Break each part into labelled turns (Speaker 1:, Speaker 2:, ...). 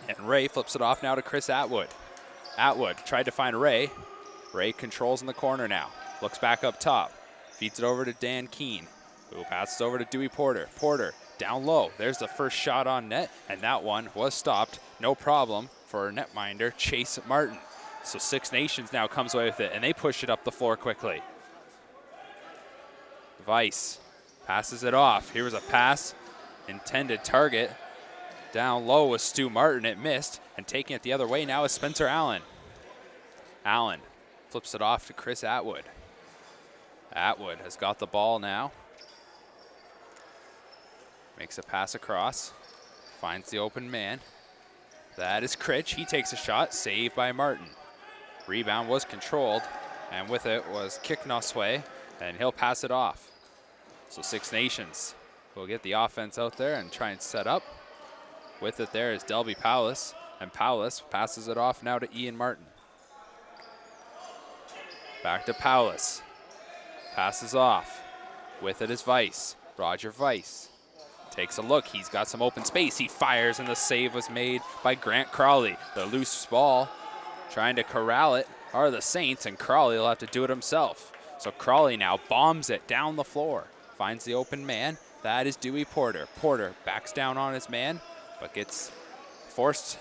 Speaker 1: And Ray flips it off now to Chris Atwood. Atwood tried to find Ray. Ray controls in the corner now. Looks back up top. Feeds it over to Dan Keene, who passes over to Dewey Porter. Porter down low. There's the first shot on net, and that one was stopped. No problem for netminder Chase Martin. So Six Nations now comes away with it, and they push it up the floor quickly. Weiss passes it off. Here was a pass, intended target. Down low was Stu Martin. It missed, and taking it the other way now is Spencer Allen. Allen flips it off to Chris Atwood. Atwood has got the ball now. Makes a pass across. Finds the open man. That is Critch. He takes a shot. Saved by Martin. Rebound was controlled, and with it was Kicknoff's way, and he'll pass it off. So Six Nations will get the offense out there and try and set up. With it there is Delby Powlis, and Powlis passes it off now to Ian Martin. Back to Powlis. Passes off. With it is Weiss. Roger Weiss takes a look. He's got some open space. He fires, and the save was made by Grant Crawley. The loose ball, trying to corral it, are the Saints, and Crawley will have to do it himself. So Crawley now bombs it down the floor. Finds the open man. That is Dewey Porter. Porter backs down on his man, but gets forced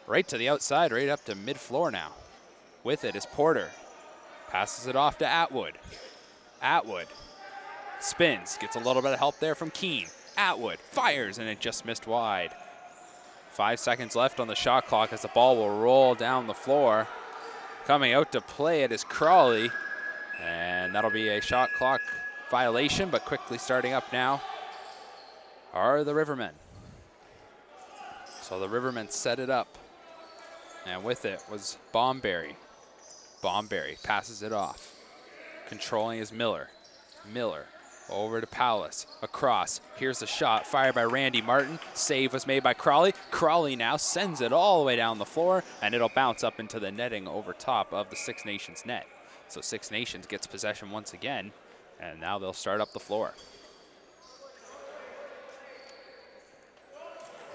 Speaker 1: right to the outside, right up to mid-floor now. With it is Porter. Passes it off to Atwood. Atwood spins, gets a little bit of help there from Keene. Atwood fires, and it just missed wide. 5 seconds left on the shot clock as the ball will roll down the floor. Coming out to play it is Crawley, and that'll be a shot clock violation, but quickly starting up now are the Rivermen. So the Rivermen set it up, and with it was Bomberry. Bomberry passes it off. Controlling is Miller. Miller over to Powlis. Across. Here's the shot fired by Randy Martin. Save was made by Crawley. Crawley now sends it all the way down the floor, and it'll bounce up into the netting over top of the Six Nations net. So Six Nations gets possession once again, and now they'll start up the floor.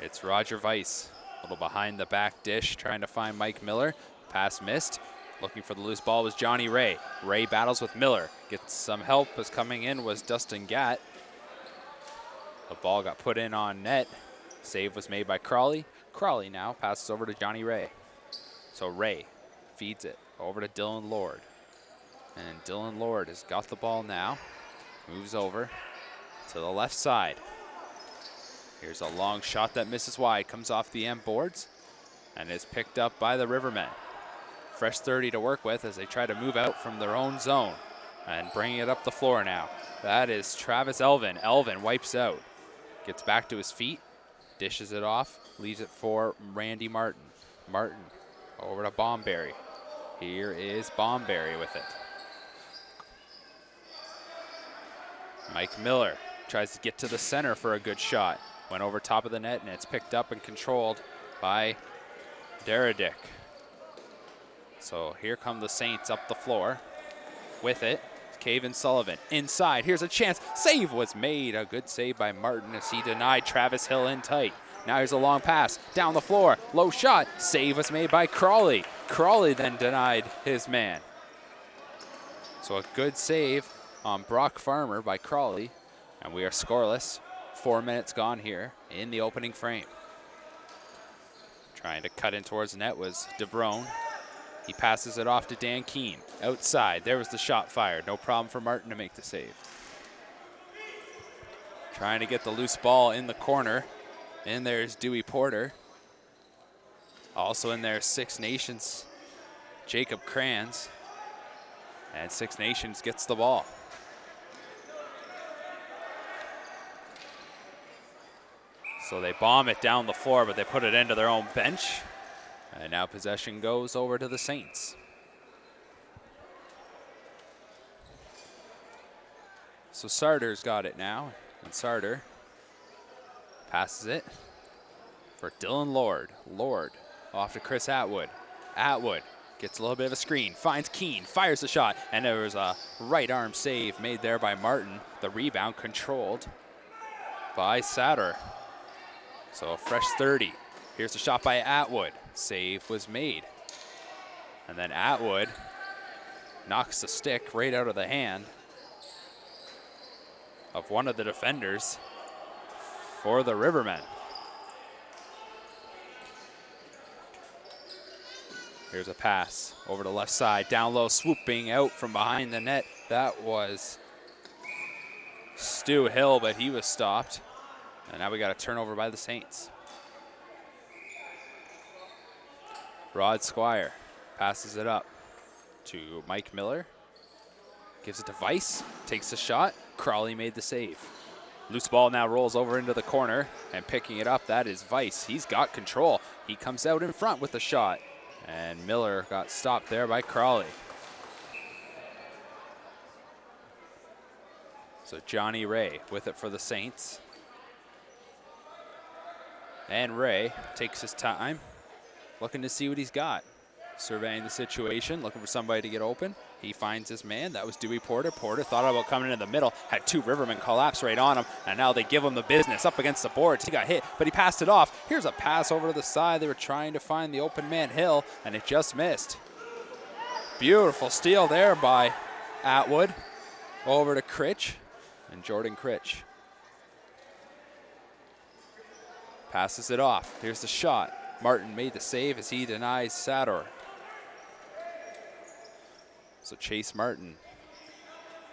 Speaker 1: It's Roger Weiss, a little behind the back dish, trying to find Mike Miller. Pass missed. Looking for the loose ball was Johnny Ray. Ray battles with Miller. Gets some help as coming in was Dustin Gatt. The ball got put in on net. Save was made by Crawley. Crawley now passes over to Johnny Ray. So Ray feeds it over to Dylan Lord. And Dylan Lord has got the ball now. Moves over to the left side. Here's a long shot that misses wide. Comes off the end boards and is picked up by the Rivermen. Fresh 30 to work with as they try to move out from their own zone and bring it up the floor now. That is Travis Elvin. Elvin wipes out. Gets back to his feet. Dishes it off. Leaves it for Randy Martin. Martin over to Bomberry. Here is Bomberry with it. Mike Miller tries to get to the center for a good shot. Went over top of the net, and it's picked up and controlled by Deredick. So here come the Saints up the floor. With it, Caven Sullivan inside. Here's a chance. Save was made. A good save by Martin as he denied Travis Hill in tight. Now here's a long pass down the floor. Low shot. Save was made by Crawley. Crawley then denied his man. So a good save on Brock Farmer by Crawley. And we are scoreless. 4 minutes gone here in the opening frame. Trying to cut in towards the net was DeBrone. He passes it off to Dan Keene. Outside, there was the shot fired. No problem for Martin to make the save. Trying to get the loose ball in the corner. In there's Dewey Porter. Also in there, Six Nations, Jacob Kranz. And Six Nations gets the ball. So they bomb it down the floor, but they put it into their own bench. And now possession goes over to the Saints. So Sarder's got it now, and Sarder passes it for Dylan Lord. Lord off to Chris Atwood. Atwood gets a little bit of a screen, finds Keene, fires the shot, and there was a right arm save made there by Martin. The rebound controlled by Satter. So a fresh 30 Here's the shot by Atwood. Save was made. And then Atwood knocks the stick right out of the hand of one of the defenders for the Rivermen. Here's a pass over the left side, down low, swooping out from behind the net. That was Stu Hill, but he was stopped. And now we got a turnover by the Saints. Rod Squire passes it up to Mike Miller. Gives it to Weiss, takes the shot. Crawley made the save. Loose ball now rolls over into the corner, and picking it up, that is Weiss. He's got control. He comes out in front with the shot, and Miller got stopped there by Crawley. So Johnny Ray with it for the Saints. And Ray takes his time, looking to see what he's got. Surveying the situation, looking for somebody to get open. He finds his man. That was Dewey Porter. Porter thought about coming in the middle, had two Rivermen collapse right on him, and now they give him the business up against the boards. He got hit, but he passed it off. Here's a pass over to the side. They were trying to find the open man, Hill, and it just missed. Beautiful steal there by Atwood. Over to Critch, and Jordan Critch passes it off. Here's the shot. Martin made the save as he denies Sador. So Chase Martin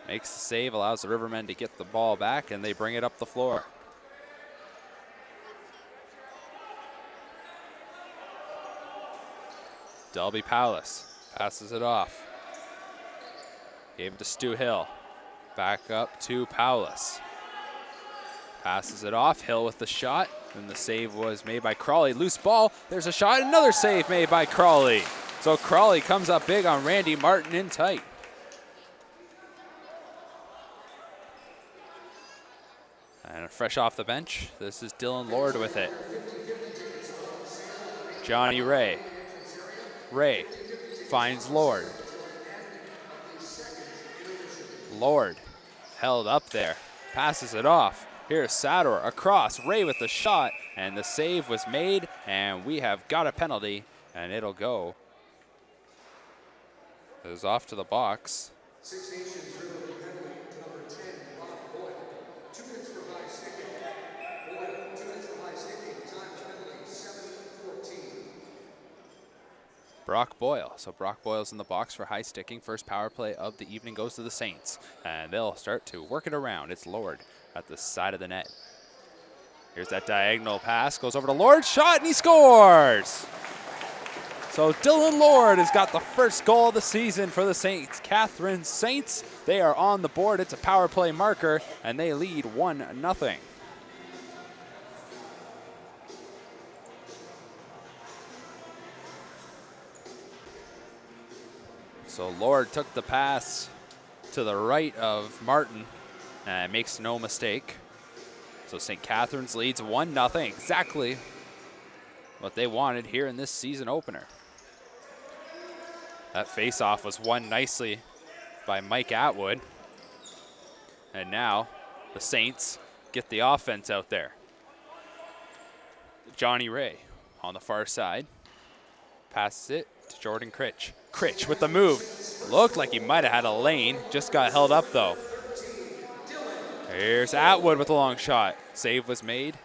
Speaker 1: makes the save, allows the Rivermen to get the ball back, and they bring it up the floor. Delby Powless passes it off. Gave it to Stu Hill. Back up to Powless. Passes it off. Hill with the shot. And the save was made by Crawley. Loose ball. There's a shot. Another save made by Crawley. So Crawley comes up big on Randy Martin in tight. And fresh off the bench, this is Dylan Lord with it. Johnny Ray. Ray finds Lord. Lord held up there. Passes it off. Here's Sador across. Ray with the shot, and the save was made, and we have got a penalty, and it'll go. It was off to the box. Six Nations Rivermen penalty, number 10, Brock Boyle. 2 minutes for high sticking. Boyle, 2 minutes for high sticking. Time penalty, 7:14. Brock Boyle. So Brock Boyle's in the box for high sticking. First power play of the evening goes to the Saints, and they'll start to work it around. It's Lord at the side of the net. Here's that diagonal pass, goes over to Lord, shot, and he scores! So Dylan Lord has got the first goal of the season for the St. Catharines Saints. They are on the board. It's a power play marker, and they lead 1-0. So Lord took the pass to the right of Martin and makes no mistake. So St. Catharines leads 1-0, exactly what they wanted here in this season opener. That face-off was won nicely by Mike Atwood. And now the Saints get the offense out there. Johnny Ray on the far side. Passes it to Jordan Critch. Critch with the move. Looked like he might have had a lane. Just got held up though. Here's Atwood with a long shot. Save was made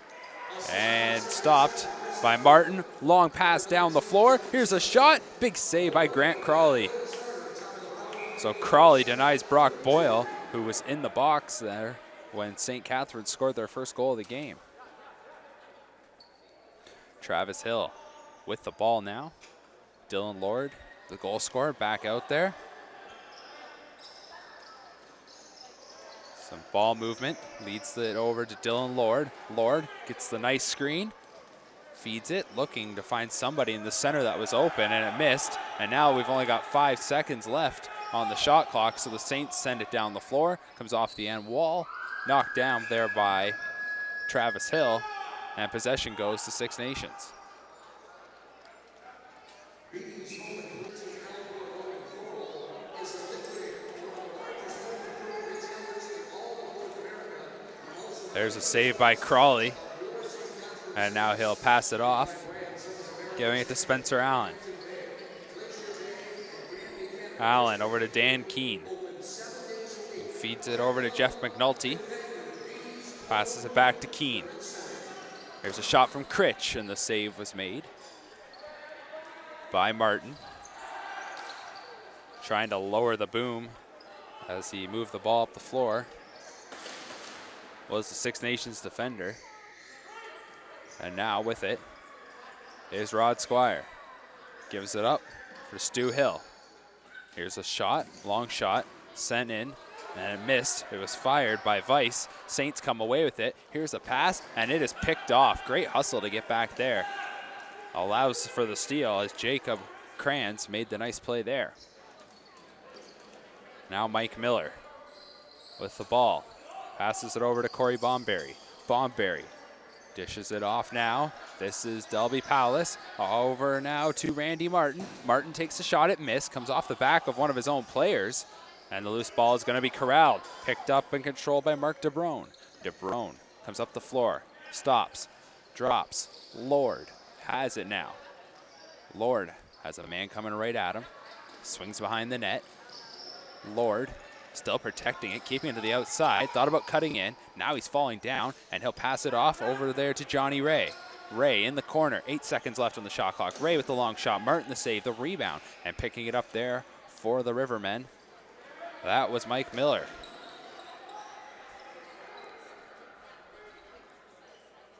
Speaker 1: and stopped by Martin. Long pass down the floor. Here's a shot. Big save by Grant Crawley. So Crawley denies Brock Boyle, who was in the box there when St. Catharines scored their first goal of the game. Travis Hill with the ball now. Dylan Lord, the goal scorer, back out there. Some ball movement, leads it over to Dylan Lord. Lord gets the nice screen, feeds it, looking to find somebody in the center that was open, and it missed. And now we've only got 5 seconds left on the shot clock, so the Saints send it down the floor. Comes off the end wall, knocked down there by Travis Hill, and possession goes to Six Nations. There's a save by Crawley, and now he'll pass it off. Giving it to Spencer Allen. Allen over to Dan Keene. Feeds it over to Jeff McNulty. Passes it back to Keene. There's a shot from Critch, and the save was made by Martin. Trying to lower the boom as he moved the ball up the floor. Was the Six Nations defender. And now with it is Rod Squire. Gives it up for Stu Hill. Here's a shot, long shot, sent in, and it missed. It was fired by Vice. Saints come away with it. Here's a pass, and it is picked off. Great hustle to get back there. Allows for the steal as Jacob Kranz made the nice play there. Now Mike Miller with the ball. Passes it over to Corey Bomberry. Bomberry dishes it off now. This is Delby Powless. Over now to Randy Martin. Martin takes a shot at miss. Comes off the back of one of his own players. And the loose ball is going to be corralled. Picked up and controlled by Mark DeBrone. DeBrone comes up the floor. Stops. Drops. Lord has it now. Lord has a man coming right at him. Swings behind the net. Lord still protecting it, keeping it to the outside. Thought about cutting in. Now he's falling down, and he'll pass it off over there to Johnny Ray. Ray in the corner. 8 seconds left on the shot clock. Ray with the long shot. Martin the save, the rebound, and picking it up there for the Rivermen. That was Mike Miller.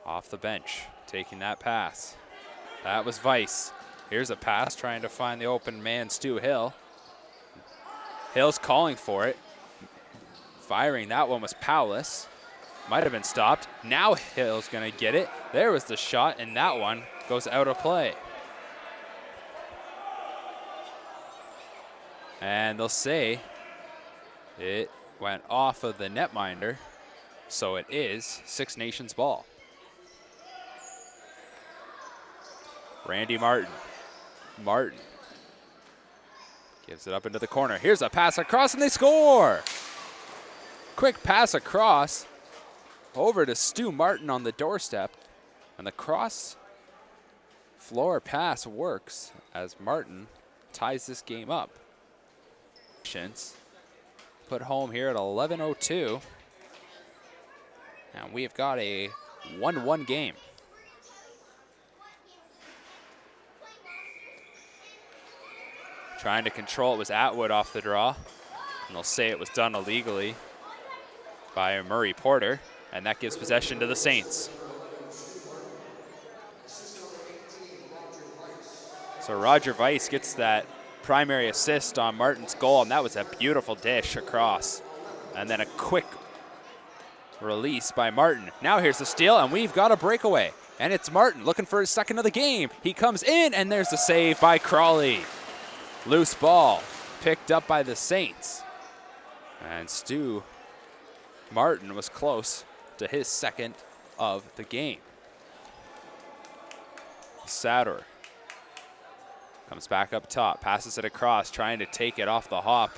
Speaker 1: Off the bench, taking that pass. That was Vice. Here's a pass, trying to find the open man, Stu Hill. Hill's calling for it. Firing, that one was Powless. Might have been stopped. Now Hill's gonna get it. There was the shot, and that one goes out of play. And they'll say it went off of the netminder, so it is Six Nations ball. Randy Martin. Martin gives it up into the corner. Here's a pass across, and they score! Quick pass across over to Stu Martin on the doorstep, and the cross floor pass works as Martin ties this game up. Put home here at 11:02, and we've got a 1-1 game. Trying to control it was Atwood off the draw, and they'll say it was done illegally by Murray Porter, and that gives possession to the Saints. So Roger Vice gets that primary assist on Martin's goal, and that was a beautiful dish across. And then a quick release by Martin. Now here's the steal, and we've got a breakaway. And it's Martin looking for his second of the game. He comes in, and there's the save by Crawley. Loose ball picked up by the Saints. And Stu Martin was close to his second of the game. Sador comes back up top, passes it across, trying to take it off the hop.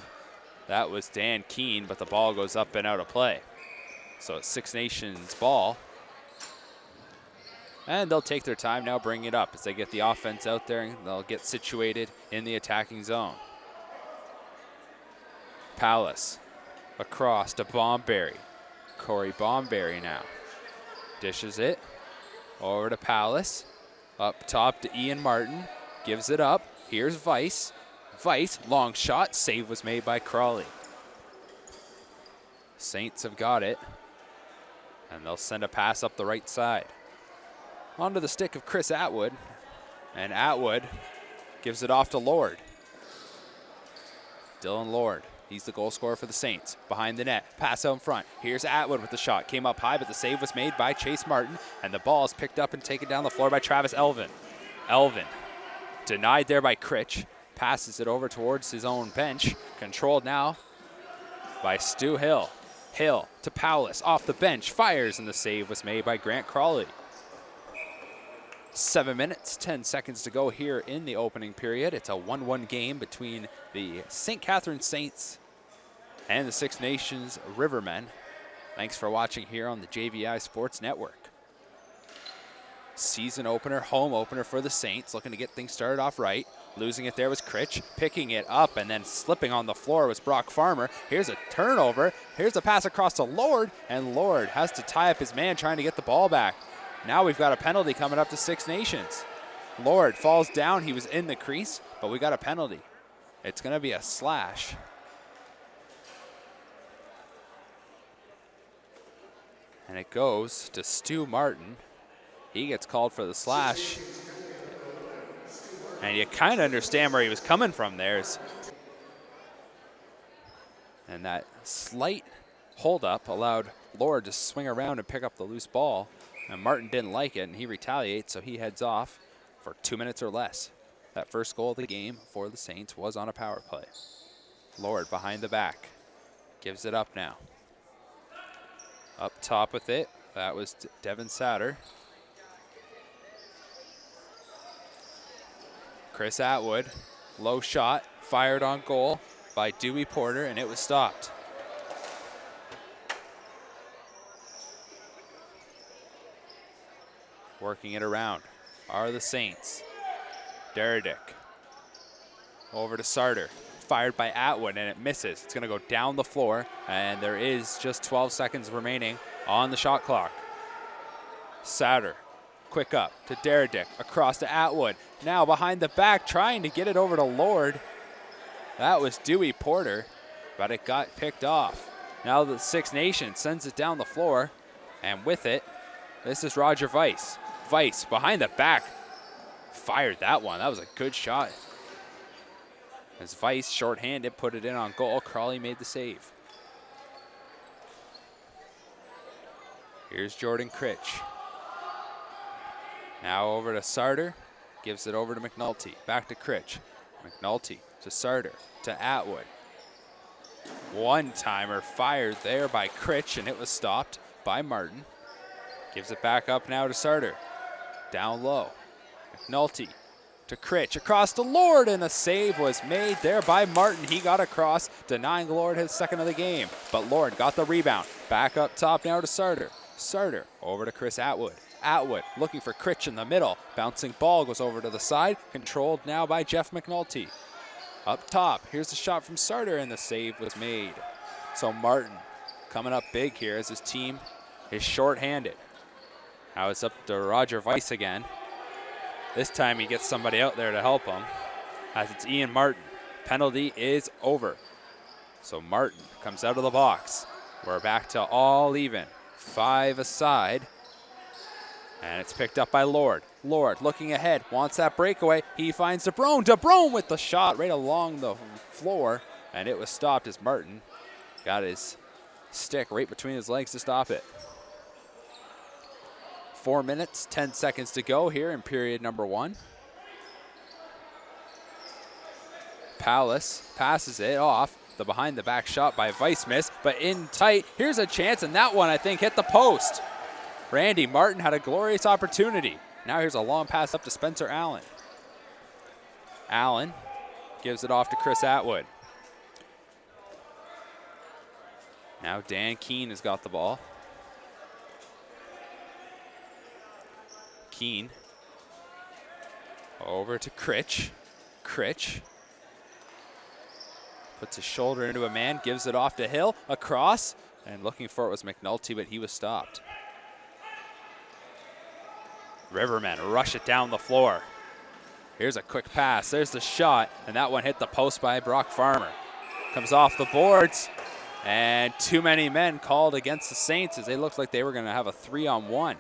Speaker 1: That was Dan Keene, but the ball goes up and out of play. So it's Six Nations ball. And they'll take their time now, bring it up as they get the offense out there, and they'll get situated in the attacking zone. Palace across to Bomberry. Corey Bomberry now dishes it over to Palace. Up top to Ian Martin. Gives it up. Here's Vice. Vice, long shot. Save was made by Crawley. Saints have got it. And they'll send a pass up the right side. Onto the stick of Chris Atwood. And Atwood gives it off to Lord. Dylan Lord. He's the goal scorer for the Saints. Behind the net. Pass out in front. Here's Atwood with the shot. Came up high, but the save was made by Chase Martin. And the ball is picked up and taken down the floor by Travis Elvin. Elvin denied there by Critch. Passes it over towards his own bench. Controlled now by Stu Hill. Hill to Powless. Off the bench. Fires, and the save was made by Grant Crawley. 7 minutes, 10 seconds to go here in the opening period. It's a 1-1 game between the St. Catharines Saints and the Six Nations Rivermen. Thanks for watching here on the JVI Sports Network. Season opener, home opener for the Saints, looking to get things started off right. Losing it there was Critch, picking it up and then slipping on the floor was Brock Farmer. Here's a turnover. Here's a pass across to Lord, and Lord has to tie up his man trying to get the ball back. Now we've got a penalty coming up to Six Nations. Lord falls down. He was in the crease, but we got a penalty. It's going to be a slash. And it goes to Stu Martin. He gets called for the slash. And you kind of understand where he was coming from there. And that slight holdup allowed Lord to swing around and pick up the loose ball. And Martin didn't like it, and he retaliates, so he heads off for 2 minutes or less. That first goal of the game for the Saints was on a power play. Lord behind the back. Gives it up now. Up top with it. That was Devin Satter. Chris Atwood, low shot, fired on goal by Dewey Porter, and it was stopped. Working it around are the Saints. Deredick over to Sarter, fired by Atwood, and it misses. It's gonna go down the floor, and there is just 12 seconds remaining on the shot clock. Satter, quick up to Deredick, across to Atwood. Now behind the back, trying to get it over to Lord. That was Dewey Porter, but it got picked off. Now the Six Nations sends it down the floor, and with it, this is Roger Weiss. Weiss behind the back, fired that one. That was a good shot. As Weiss, shorthanded, put it in on goal. Crawley made the save. Here's Jordan Critch. Now over to Sarter, gives it over to McNulty. Back to Critch. McNulty to Sarter, to Atwood. One-timer fired there by Critch, and it was stopped by Martin. Gives it back up now to Sarter. Down low. McNulty to Critch, across to Lord, and a save was made there by Martin. He got across, denying Lord his second of the game, but Lord got the rebound. Back up top now to Sarter. Sarter over to Chris Atwood. Atwood looking for Critch in the middle. Bouncing ball goes over to the side, controlled now by Jeff McNulty. Up top, here's the shot from Sarter, and the save was made. So Martin coming up big here as his team is shorthanded. Now it's up to Roger Weiss again. This time he gets somebody out there to help him, as it's Ian Martin. Penalty is over. So Martin comes out of the box. We're back to all even. 5 aside. And it's picked up by Lord. Lord looking ahead, wants that breakaway. He finds DeBrone. DeBrone with the shot right along the floor. And it was stopped as Martin got his stick right between his legs to stop it. 4 minutes, 10 seconds to go here in period number 1. Palace passes it off. The behind the back shot by Weissmiss, but in tight. Here's a chance, and that one I think hit the post. Randy Martin had a glorious opportunity. Now here's a long pass up to Spencer Allen. Allen gives it off to Chris Atwood. Now Dan Keene has got the ball. Keene over to Critch. Critch puts his shoulder into a man, gives it off to Hill, across, and looking for it was McNulty, but he was stopped. Rivermen rush it down the floor. Here's a quick pass, there's the shot, and that one hit the post by Brock Farmer. Comes off the boards, and too many men called against the Saints as they looked like they were gonna have a 3-on-1.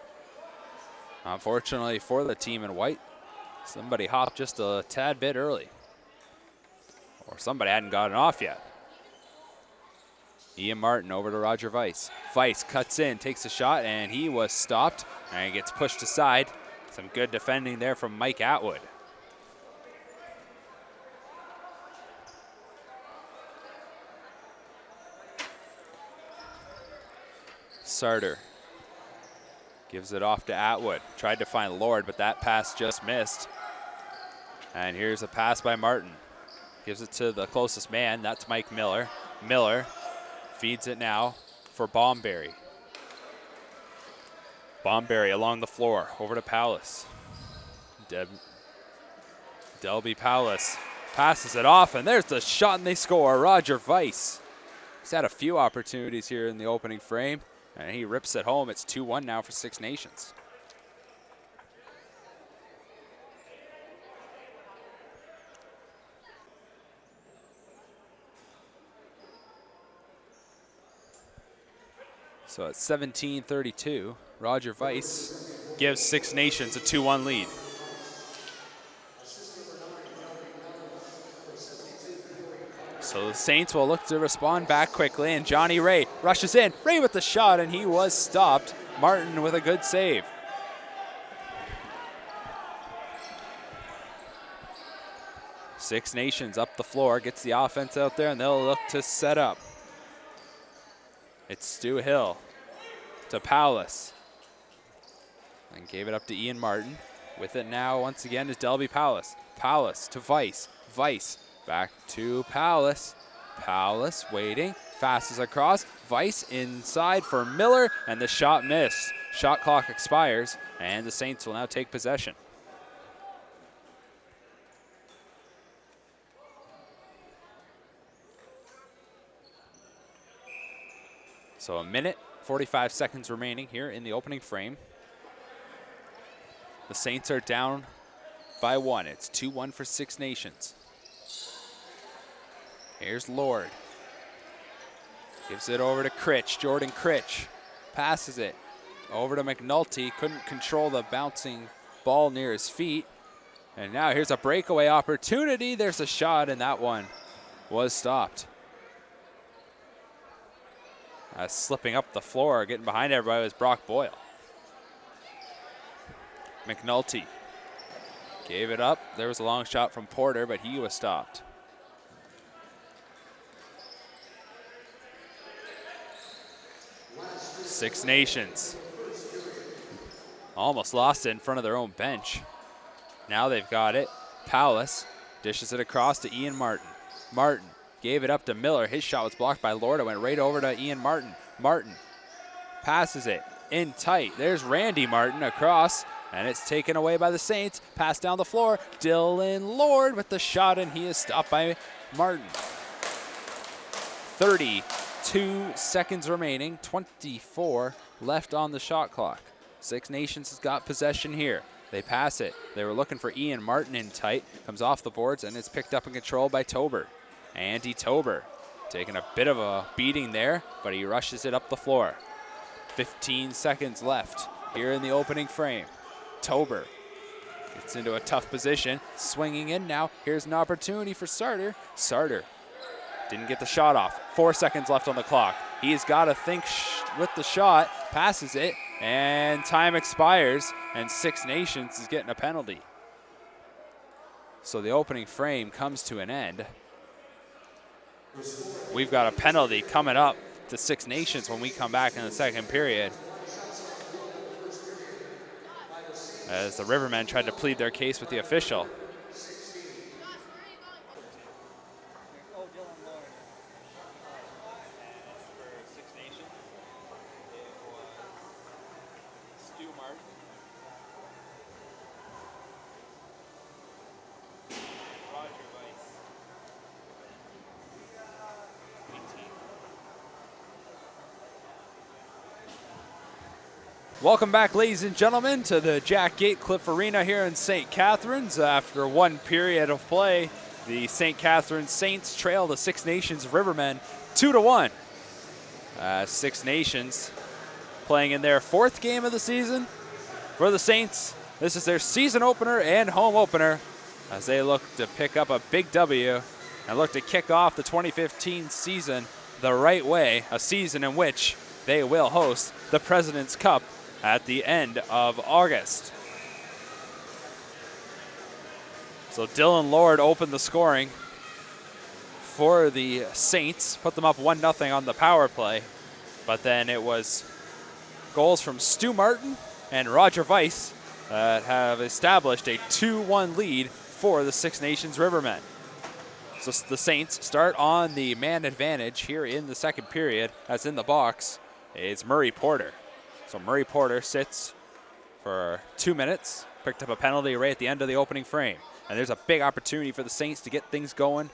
Speaker 1: Unfortunately for the team in white, somebody hopped just a tad bit early. Or somebody hadn't gotten off yet. Ian Martin over to Roger Weiss. Weiss cuts in, takes a shot, and he was stopped, and he gets pushed aside. Some good defending there from Mike Atwood. Sarter gives it off to Atwood. Tried to find Lord, but that pass just missed. And here's a pass by Martin. Gives it to the closest man. That's Mike Miller. Miller feeds it now for Bomberry. Bomberry along the floor, over to Palace. Delby Palace passes it off, and there's the shot, and they score. Roger Weiss. He's had a few opportunities here in the opening frame, and he rips it home. It's 2-1 now for Six Nations. So at 17:32, Roger Weiss gives Six Nations a 2-1 lead. So the Saints will look to respond back quickly, and Johnny Ray rushes in. Ray with the shot, and he was stopped. Martin with a good save. Six Nations up the floor, gets the offense out there, and they'll look to set up. It's Stu Hill to Palace. And gave it up to Ian Martin. With it now, once again, is Delby Palace. Palace to Weiss. Weiss back to Palace. Palace waiting. Passes across. Weiss inside for Miller, and the shot missed. Shot clock expires, and the Saints will now take possession. So a minute, 45 seconds remaining here in the opening frame. The Saints are down by 1. It's 2-1 for Six Nations. Here's Lord. Gives it over to Critch, Jordan Critch. Passes it over to McNulty. Couldn't control the bouncing ball near his feet. And now here's a breakaway opportunity. There's a shot, and that one was stopped. Slipping up the floor, getting behind everybody was Brock Boyle. McNulty gave it up. There was a long shot from Porter, but he was stopped. Six Nations almost lost it in front of their own bench. Now they've got it. Palace dishes it across to Ian Martin. Martin gave it up to Miller. His shot was blocked by Lord. It went right over to Ian Martin. Martin passes it in tight. There's Randy Martin across, and it's taken away by the Saints. Pass down the floor. Dylan Lord with the shot, and he is stopped by Martin. 32 seconds remaining. 24 left on the shot clock. Six Nations has got possession here. They pass it. They were looking for Ian Martin in tight. Comes off the boards, and it's picked up and controlled by Tober. Andy Tober taking a bit of a beating there, but he rushes it up the floor. 15 seconds left here in the opening frame. Tober gets into a tough position, swinging in now. Here's an opportunity for Sarter. Sarter didn't get the shot off. 4 seconds left on the clock. He's got to think with the shot, passes it, and time expires, and Six Nations is getting a penalty. So the opening frame comes to an end. We've got a penalty coming up to Six Nations when we come back in the second period, as the Rivermen tried to plead their case with the official. Welcome back, ladies and gentlemen, to the Jack Gatecliff Arena here in St. Catharines. After one period of play, the St. Catharines Saints trail the Six Nations Rivermen 2-1. Six Nations playing in their fourth game of the season. For the Saints, this is their season opener and home opener as they look to pick up a big W and look to kick off the 2015 season the right way, a season in which they will host the President's Cup at the end of August. So Dylan Lord opened the scoring for the Saints, put them up 1-0 on the power play, but then it was goals from Stu Martin and Roger Weiss that have established a 2-1 lead for the Six Nations Rivermen. So the Saints start on the man advantage here in the second period. As in the box, it's Murray Porter. So Murray Porter sits for 2 minutes, picked up a penalty right at the end of the opening frame. And there's a big opportunity for the Saints to get things going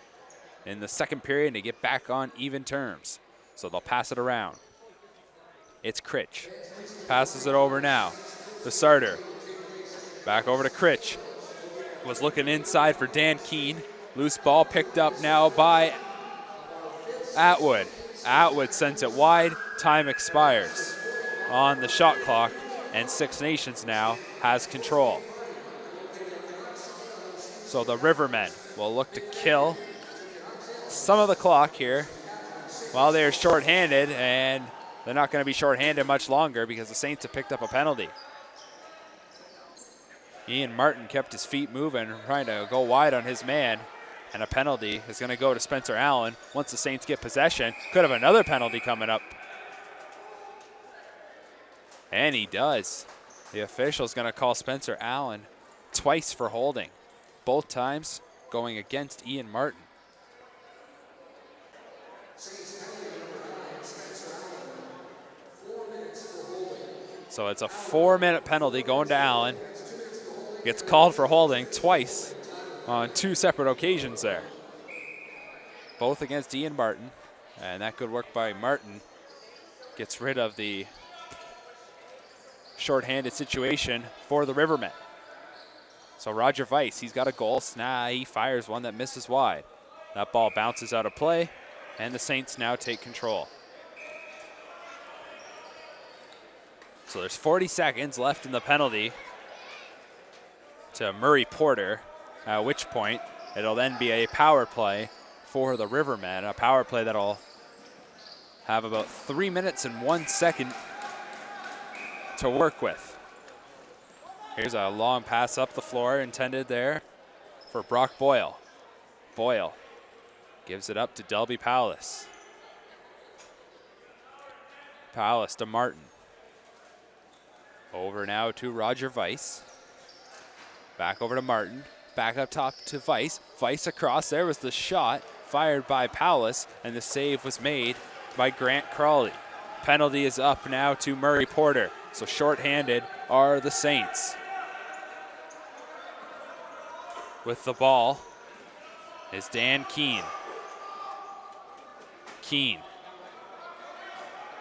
Speaker 1: in the second period and to get back on even terms. So they'll pass it around. It's Critch. Passes it over now. The starter. Back over to Critch. Was looking inside for Dan Keene. Loose ball picked up now by Atwood. Atwood sends it wide. Time expires on the shot clock, and Six Nations now has control. So the Rivermen will look to kill some of the clock here while they're shorthanded, and they're not going to be shorthanded much longer because the Saints have picked up a penalty. Ian Martin kept his feet moving, trying to go wide on his man, and a penalty is going to go to Spencer Allen once the Saints get possession. Could have another penalty coming up. And he does. The official's going to call Spencer Allen twice for holding, both times going against Ian Martin. So it's a 4-minute penalty going to Allen. Gets called for holding twice on 2 separate occasions there. Both against Ian Martin, and that good work by Martin gets rid of the shorthanded situation for the Rivermen. So Roger Weiss, he's got a goal. He fires one that misses wide. That ball bounces out of play, and the Saints now take control. So there's 40 seconds left in the penalty to Murray Porter, at which point it'll then be a power play for the Rivermen, a power play that'll have about 3 minutes and 1 second to work with. Here's a long pass up the floor intended there for Brock Boyle. Boyle gives it up to Delby Powless. Powless to Martin. Over now to Roger Weiss. Back over to Martin. Back up top to Weiss. Weiss across. There was the shot fired by Powless, and the save was made by Grant Crawley. Penalty is up now to Murray Porter. So shorthanded are the Saints. With the ball is Dan Keene. Keene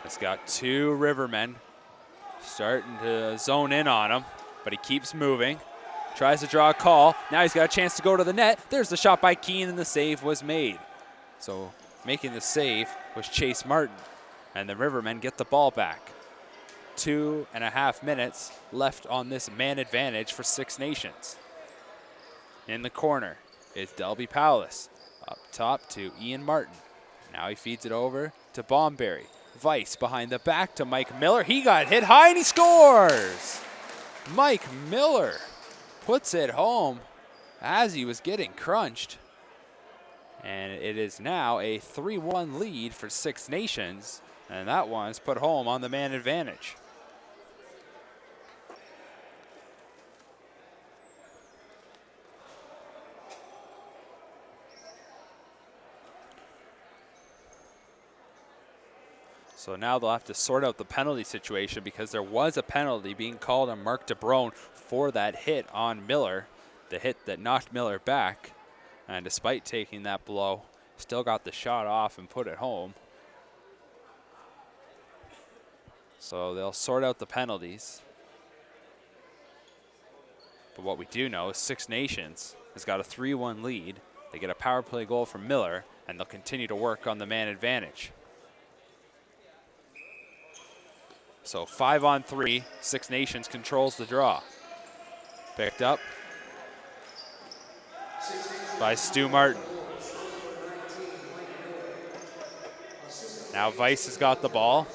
Speaker 1: has got 2 Rivermen starting to zone in on him, but he keeps moving. Tries to draw a call. Now he's got a chance to go to the net. There's the shot by Keene, and the save was made. So making the save was Chase Martin, and the Rivermen get the ball back. 2.5 minutes left on this man advantage for Six Nations. In the corner is Delby Powless. Up top to Ian Martin. Now he feeds it over to Bomberry. Weiss behind the back to Mike Miller. He got hit high and he scores! Mike Miller puts it home as he was getting crunched. And it is now a 3-1 lead for Six Nations, and that one's put home on the man advantage. So now they'll have to sort out the penalty situation because there was a penalty being called on Mark DeBrone for that hit on Miller, the hit that knocked Miller back. And despite taking that blow, still got the shot off and put it home. So they'll sort out the penalties. But what we do know is Six Nations has got a 3-1 lead. They get a power play goal from Miller, and they'll continue to work on the man advantage. So 5-on-3, Six Nations controls the draw. Picked up by Stu Martin. Now Weiss has got the ball.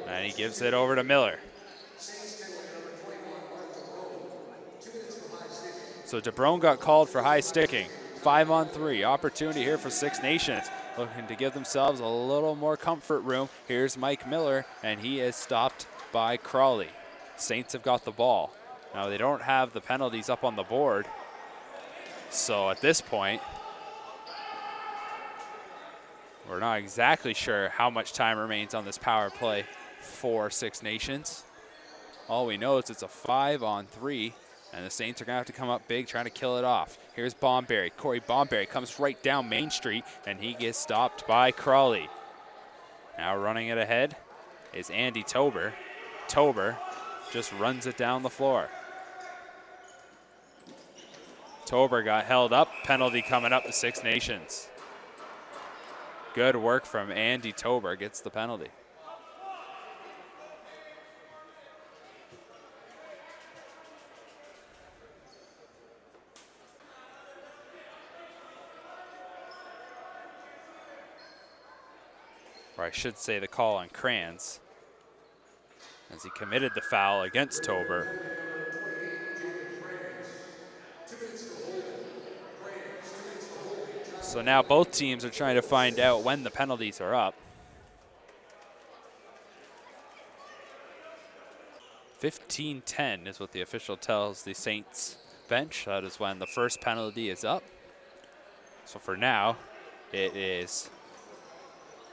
Speaker 1: And he gives it over to Miller. So DeBrone got called for high sticking. 5-on-3, opportunity here for Six Nations. Looking to give themselves a little more comfort room. Here's Mike Miller, and he is stopped by Crawley. Saints have got the ball. Now they don't have the penalties up on the board. So at this point, We're not exactly sure how much time remains on this power play for Six Nations. All we know is it's a 5-on-3, and the Saints are going to have to come up big trying to kill it off. Here's Bomberry. Corey Bomberry comes right down Main Street, and he gets stopped by Crawley. Now running it ahead is Andy Tober. Tober just runs it down the floor. Tober got held up. Penalty coming up to Six Nations. Good work from Andy Tober, gets the penalty. Or I should say the call on Kranz, as he committed the foul against Tober. So now both teams are trying to find out when the penalties are up. 15:10 is what the official tells the Saints bench. That is when the first penalty is up. So for now, it is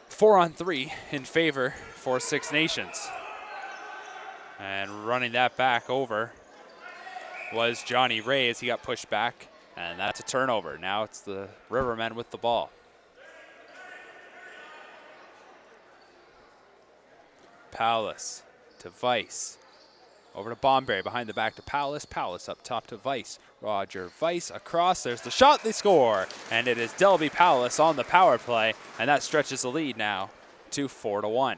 Speaker 1: 4-on-3 in favor for Six Nations. And running that back over was Johnny Ray as he got pushed back. And that's a turnover. Now it's the Rivermen with the ball. Paulus to Weiss. Over to Bomberry, behind the back to Paulus. Paulus up top to Weiss. Roger Weiss across. There's the shot, they score. And it is Delby Paulus on the power play. And that stretches the lead now to 4-1.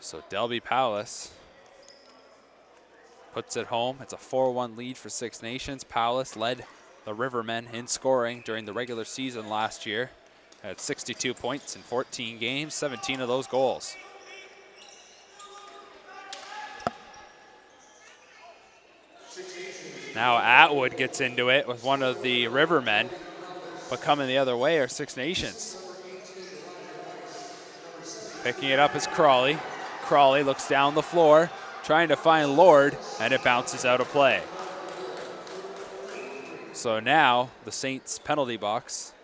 Speaker 1: So Delby Paulus puts it home. It's a 4-1 lead for Six Nations. Paulus led the Rivermen in scoring during the regular season last year. Had 62 points in 14 games, 17 of those goals. Now Atwood gets into it with one of the Rivermen, but coming the other way are Six Nations. Picking it up is Crawley. Crawley looks down the floor, trying to find Lord, and it bounces out of play. So now the Saints penalty box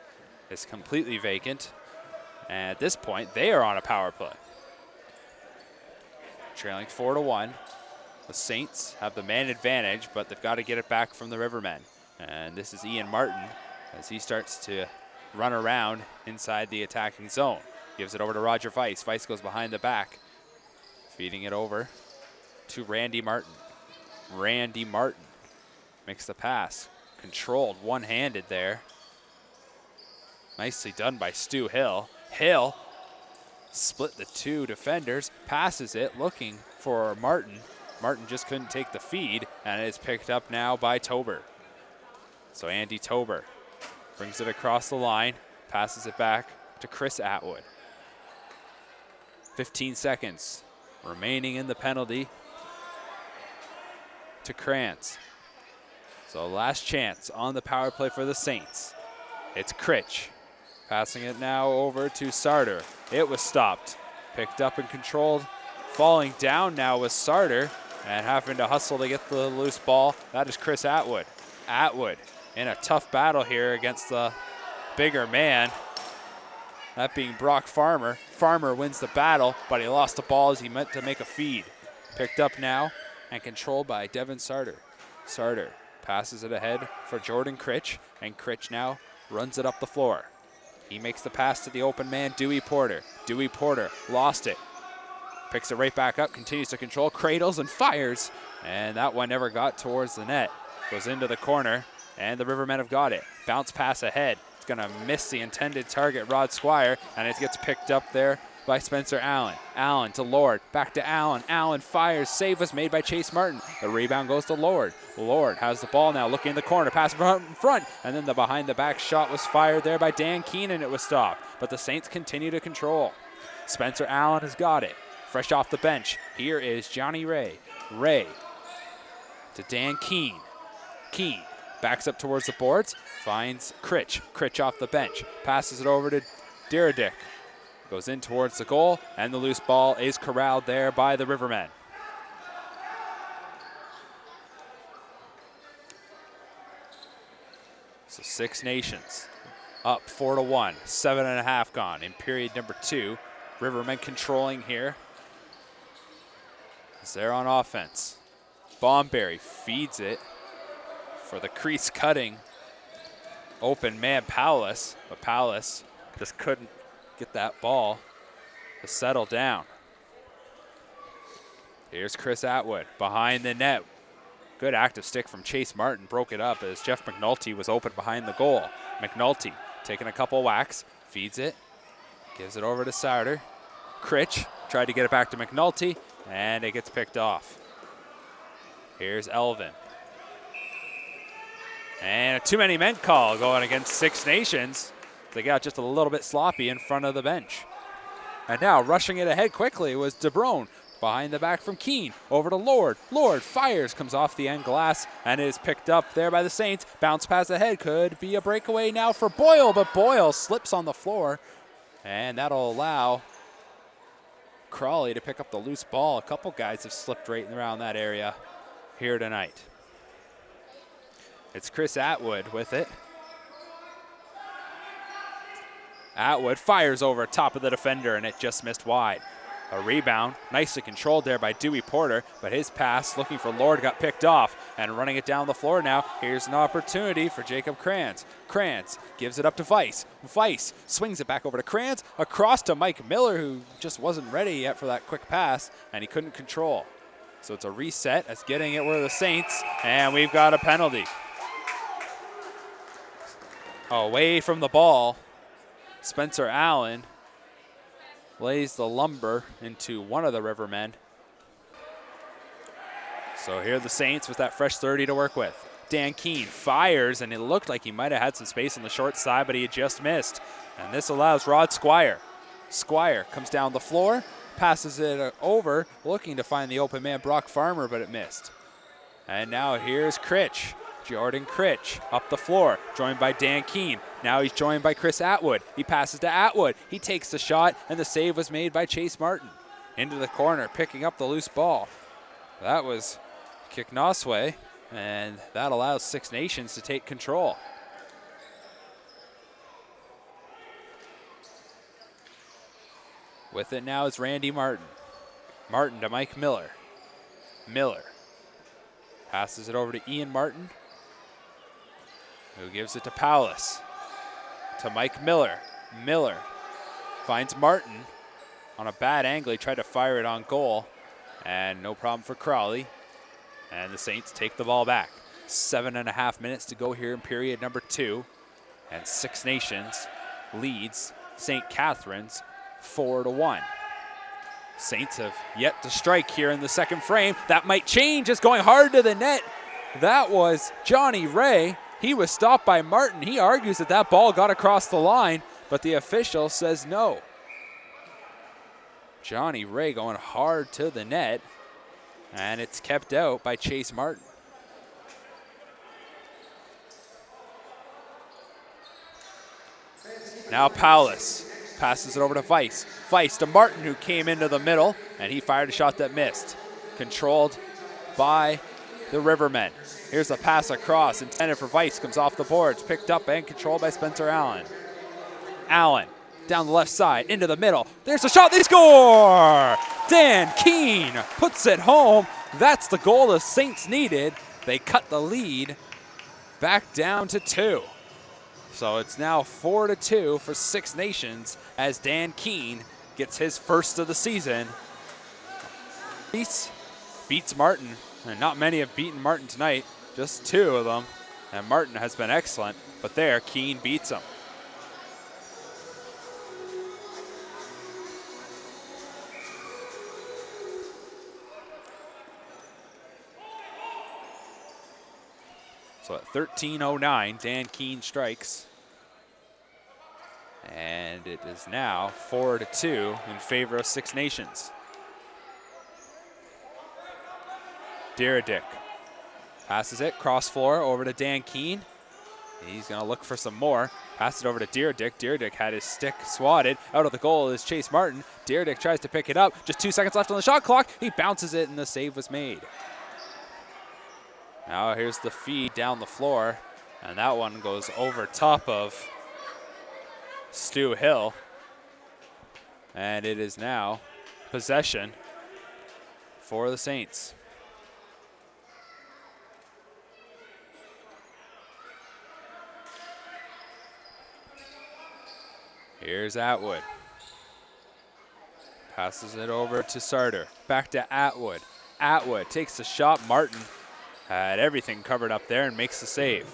Speaker 1: is completely vacant. And at this point, they are on a power play. Trailing 4-1. The Saints have the man advantage, but they've got to get it back from the Rivermen. And this is Ian Martin as he starts to run around inside the attacking zone. Gives it over to Roger Weiss. Weiss goes behind the back. Feeding it over to Randy Martin. Randy Martin makes the pass. Controlled, one-handed there. Nicely done by Stu Hill. Hill split the two defenders, passes it, looking for Martin. Martin just couldn't take the feed, and it's picked up now by Tober. So Andy Tober brings it across the line, passes it back to Chris Atwood. 15 seconds remaining in the penalty to Krantz. So last chance on the power play for the Saints. It's Critch. Passing it now over to Sarter. It was stopped. Picked up and controlled. Falling down now was Sarter and having to hustle to get the loose ball. That is Chris Atwood. Atwood in a tough battle here against the bigger man. That being Brock Farmer. Farmer wins the battle, but he lost the ball as he meant to make a feed. Picked up now and controlled by Devin Sarter. Sarter passes it ahead for Jordan Critch, and Critch now runs it up the floor. He makes the pass to the open man, Dewey Porter. Dewey Porter lost it. Picks it right back up, continues to control, cradles and fires. And that one never got towards the net. Goes into the corner, and the Rivermen have got it. Bounce pass ahead. It's going to miss the intended target, Rod Squire, and it gets picked up there by Spencer Allen. Allen to Lord, back to Allen. Allen fires, save was made by Chase Martin. The rebound goes to Lord. Lord has the ball now, looking in the corner, pass in front, and then the behind the back shot was fired there by Dan Keenan. It was stopped, but the Saints continue to control. Spencer Allen has got it. Fresh off the bench, here is Johnny Ray. Ray to Dan Keene. Keene backs up towards the boards, finds Critch. Critch off the bench, passes it over to Diredick. Goes in towards the goal, and the loose ball is corralled there by the Rivermen. So Six Nations up 4-1, 7.5 gone in period number 2. Rivermen controlling here as they're on offense. Bomberry feeds it for the crease cutting open man Paulus, but Paulus just couldn't get that ball to settle down. Here's Chris Atwood behind the net. Good active stick from Chase Martin, broke it up as Jeff McNulty was open behind the goal. McNulty taking a couple whacks, feeds it, gives it over to Sauter. Critch tried to get it back to McNulty, and it gets picked off. Here's Elvin. And a too many men call going against Six Nations. They got just a little bit sloppy in front of the bench. And now rushing it ahead quickly was DeBrone. Behind the back from Keene, over to Lord. Lord fires, comes off the end glass, and is picked up there by the Saints. Bounce pass ahead, could be a breakaway now for Boyle, but Boyle slips on the floor, and that'll allow Crawley to pick up the loose ball. A couple guys have slipped right around that area here tonight. It's Chris Atwood with it. Atwood fires over top of the defender, and it just missed wide. A rebound, nicely controlled there by Dewey Porter, but his pass looking for Lord got picked off, and running it down the floor now. Here's an opportunity for Jacob Kranz. Kranz gives it up to Weiss. Weiss swings it back over to Kranz, across to Mike Miller, who just wasn't ready yet for that quick pass, and he couldn't control. So it's a reset as getting it were the Saints, and we've got a penalty. Away from the ball, Spencer Allen lays the lumber into one of the Rivermen. So here are the Saints with that fresh 30 to work with. Dan Keene fires, and it looked like he might have had some space on the short side, but he had just missed. And this allows Rod Squire. Squire comes down the floor, passes it over, looking to find the open man Brock Farmer, but it missed. And now here's Critch. Jordan Critch up the floor, joined by Dan Keene. Now he's joined by Chris Atwood. He passes to Atwood. He takes the shot, and the save was made by Chase Martin. Into the corner, picking up the loose ball. That was Kiknoswe, and that allows Six Nations to take control. With it now is Randy Martin. Martin to Mike Miller. Miller passes it over to Ian Martin, who gives it to Paulus. To Mike Miller. Miller finds Martin on a bad angle. He tried to fire it on goal, and no problem for Crawley. And the Saints take the ball back. 7.5 minutes to go here in period number 2. And Six Nations leads St. Catharines 4-1. Saints have yet to strike here in the second frame. That might change. It's going hard to the net. That was Johnny Ray. He was stopped by Martin. He argues that that ball got across the line, but the official says no. Johnny Ray going hard to the net, and it's kept out by Chase Martin. Now Paulus passes it over to Weiss. Weiss to Martin, who came into the middle, and he fired a shot that missed. Controlled by the Rivermen. Here's a pass across, intended for Weiss, comes off the boards, picked up and controlled by Spencer Allen. Allen down the left side, into the middle. There's a shot, they score! Dan Keene puts it home. That's the goal the Saints needed. They cut the lead back down to 2. So it's now 4-2 for Six Nations as Dan Keene gets his first of the season. Beats Martin, and not many have beaten Martin tonight, just 2 of them. And Martin has been excellent, but there Keene beats him. So at 13:09, Dan Keene strikes. And it is now 4-2 in favor of Six Nations. Diredick passes it, cross floor over to Dan Keene. He's gonna look for some more. Pass it over to Deerdick. Deerdick had his stick swatted. Out of the goal is Chase Martin. Deerdick tries to pick it up. Just 2 seconds left on the shot clock. He bounces it and the save was made. Now here's the feed down the floor. And that one goes over top of Stu Hill. And it is now possession for the Saints. Here's Atwood. Passes it over to Sarter. Back to Atwood. Atwood takes the shot. Martin had everything covered up there and makes the save.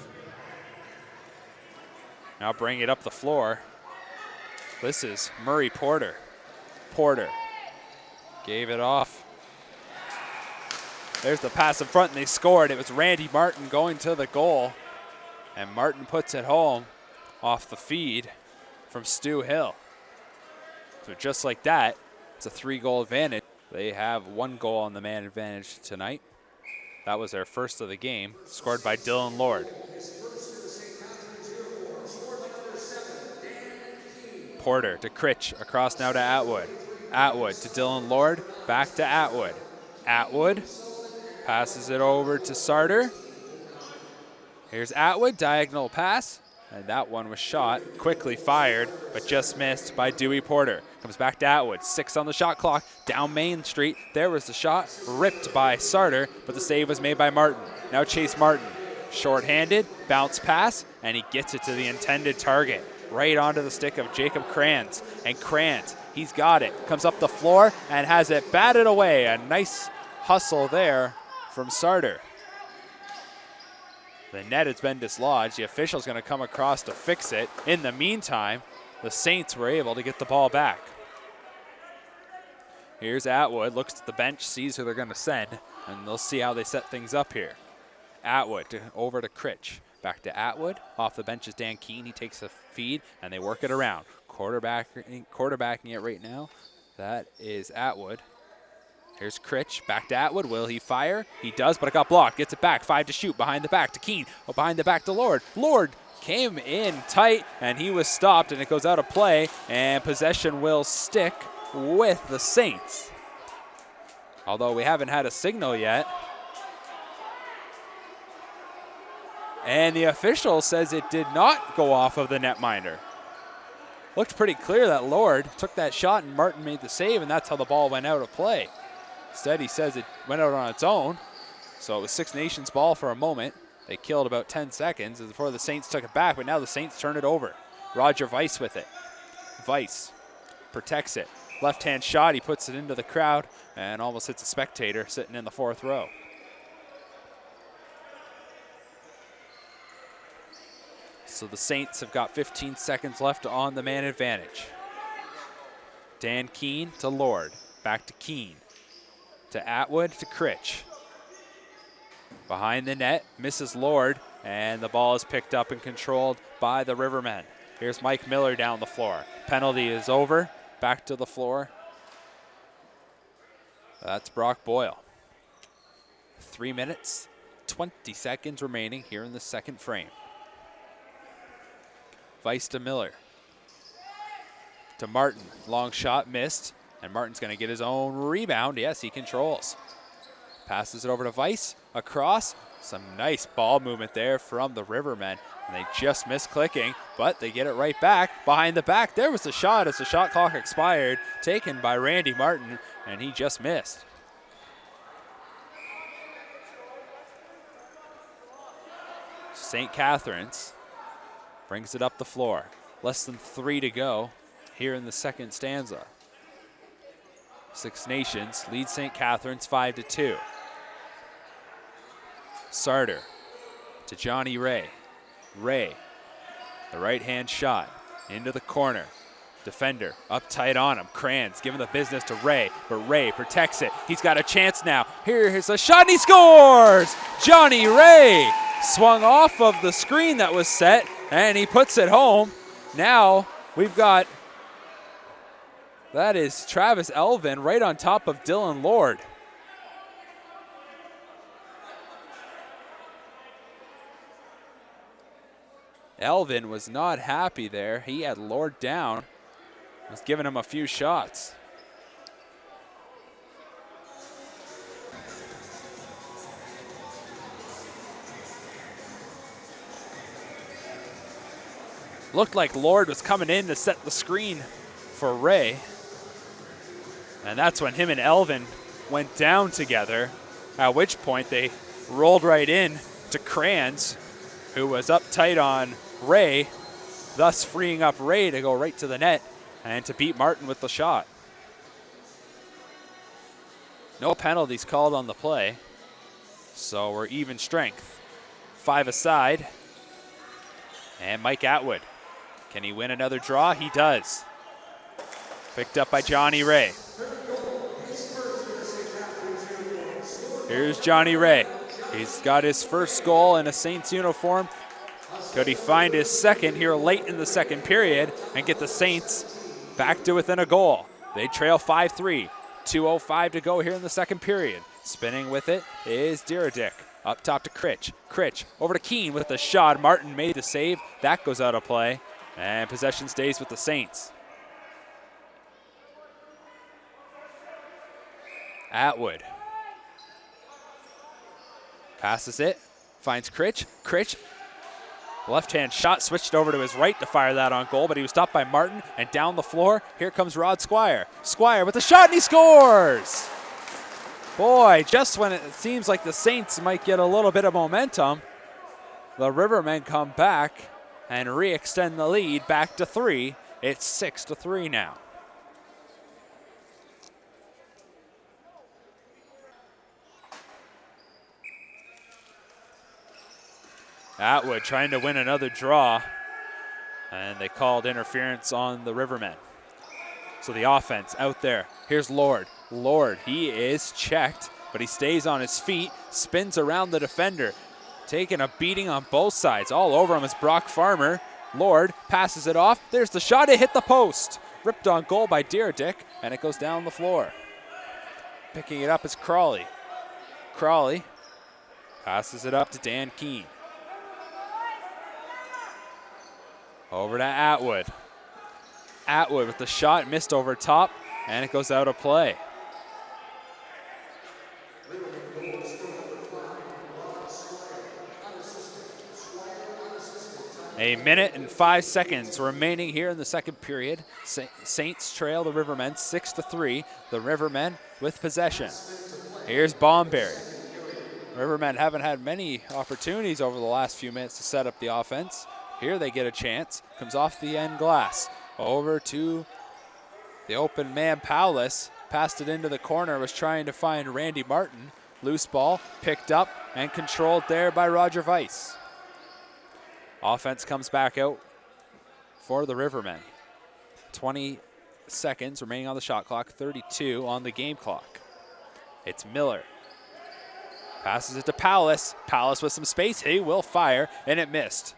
Speaker 1: Now bring it up the floor. This is Murray Porter. Porter gave it off. There's the pass in front and they scored. It was Randy Martin going to the goal. And Martin puts it home off the feed from Stu Hill. So just like that, it's a 3-goal advantage. They have 1 goal on the man advantage tonight. That was their first of the game, scored by Dylan Lord. Porter to Critch, across now to Atwood. Atwood to Dylan Lord, back to Atwood. Atwood passes it over to Sarter. Here's Atwood, diagonal pass. And that one was shot, quickly fired, but just missed by Dewey Porter. Comes back to Atwood, 6 on the shot clock, down Main Street. There was the shot, ripped by Sarter, but the save was made by Martin. Now Chase Martin, short-handed, bounce pass, and he gets it to the intended target, right onto the stick of Jacob Kranz. And Kranz, he's got it, comes up the floor and has it batted away. A nice hustle there from Sarter. The net has been dislodged. The official's going to come across to fix it. In the meantime, the Saints were able to get the ball back. Here's Atwood, looks at the bench, sees who they're going to send, and they'll see how they set things up here. Atwood over to Critch. Back to Atwood. Off the bench is Dan Keene. He takes a feed, and they work it around. Quarterbacking it right now. That is Atwood. Here's Critch, back to Atwood. Will he fire? He does, but it got blocked. Gets it back, 5 to shoot. Behind the back to Keene. Oh, behind the back to Lord. Lord came in tight, and he was stopped, and it goes out of play, and possession will stick with the Saints. Although we haven't had a signal yet. And the official says it did not go off of the netminder. Looked pretty clear that Lord took that shot, and Martin made the save, and that's how the ball went out of play. Instead, he says it went out on its own. So it was Six Nations ball for a moment. They killed about 10 seconds before the Saints took it back, but now the Saints turn it over. Roger Weiss with it. Weiss protects it. Left-hand shot, he puts it into the crowd and almost hits a spectator sitting in the 4th row. So the Saints have got 15 seconds left on the man advantage. Dan Keene to Lord. Back to Keene. To Atwood to Critch. Behind the net, misses Lord, and the ball is picked up and controlled by the Rivermen. Here's Mike Miller down the floor. Penalty is over. Back to the floor. That's Brock Boyle. 3 minutes, 20 seconds remaining here in the second frame. Weiss to Miller. To Martin. Long shot missed. And Martin's going to get his own rebound. Yes, he controls. Passes it over to Weiss. Across. Some nice ball movement there from the Rivermen. And they just missed clicking, but they get it right back. Behind the back, there was the shot as the shot clock expired. Taken by Randy Martin, and he just missed. St. Catharines brings it up the floor. Less than 3 to go here in the second stanza. Six Nations lead St. Catharines 5-2. Sarter to Johnny Ray. Ray, the right-hand shot into the corner. Defender up tight on him. Kranz giving the business to Ray, but Ray protects it. He's got a chance now. Here's a shot and he scores! Johnny Ray swung off of the screen that was set and he puts it home. Now we've got, that is Travis Elvin right on top of Dylan Lord. Elvin was not happy there. He had Lord down, was giving him a few shots. Looked like Lord was coming in to set the screen for Ray. And that's when him and Elvin went down together, at which point they rolled right in to Kranz, who was up tight on Ray, thus freeing up Ray to go right to the net and to beat Martin with the shot. No penalties called on the play, so we're even strength. 5 aside, and Mike Atwood. Can he win another draw? He does. Picked up by Johnny Ray. Here's Johnny Ray. He's got his first goal in a Saints uniform. Could he find his second here late in the second period and get the Saints back to within a goal? They trail 5-3. 2:05 to go here in the second period. Spinning with it is Diredick. Up top to Critch. Critch over to Keene with the shot. Martin made the save. That goes out of play. And possession stays with the Saints. Atwood. Passes it. Finds Critch. Critch. Left-hand shot switched over to his right to fire that on goal, but he was stopped by Martin, and down the floor, here comes Rod Squire. Squire with the shot, and he scores! Boy, just when it seems like the Saints might get a little bit of momentum, the Rivermen come back and re-extend the lead back to 3. It's 6-3 now. Atwood trying to win another draw, and they called interference on the Rivermen. So the offense out there. Here's Lord. Lord, he is checked, but he stays on his feet, spins around the defender, taking a beating on both sides. All over him is Brock Farmer. Lord passes it off. There's the shot. It hit the post. Ripped on goal by Diredick, and it goes down the floor. Picking it up is Crawley. Crawley passes it up to Dan Keene. Over to Atwood. Atwood with the shot, missed over top, and it goes out of play. A minute and 5 seconds remaining here in the second period. Saints trail the Rivermen 6-3. The Rivermen with possession. Here's Bomberry. Rivermen haven't had many opportunities over the last few minutes to set up the offense. Here they get a chance. Comes off the end glass. Over to the open man, Paulus. Passed it into the corner. Was trying to find Randy Martin. Loose ball. Picked up and controlled there by Roger Weiss. Offense comes back out for the Rivermen. 20 seconds remaining on the shot clock. 32 on the game clock. It's Miller. Passes it to Paulus. Paulus with some space. He will fire, and it missed.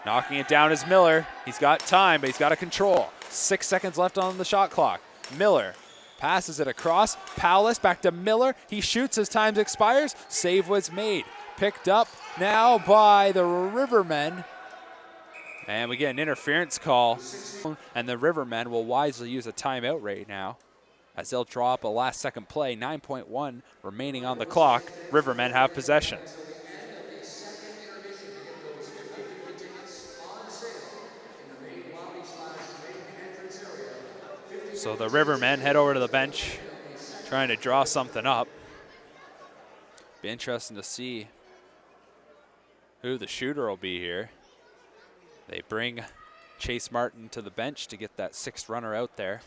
Speaker 1: Knocking it down is Miller. He's got time, but he's got to control. 6 seconds left on the shot clock. Miller passes it across. Paulus back to Miller. He shoots as time expires. Save was made. Picked up now by the Rivermen. And we get an interference call. And the Rivermen will wisely use a timeout right now, as they'll draw up a last second play. 9.1 remaining on the clock. Rivermen have possession. So the Rivermen head over to the bench, trying to draw something up. Be interesting to see who the shooter will be here. They bring Chase Martin to the bench to get that 6th runner out there.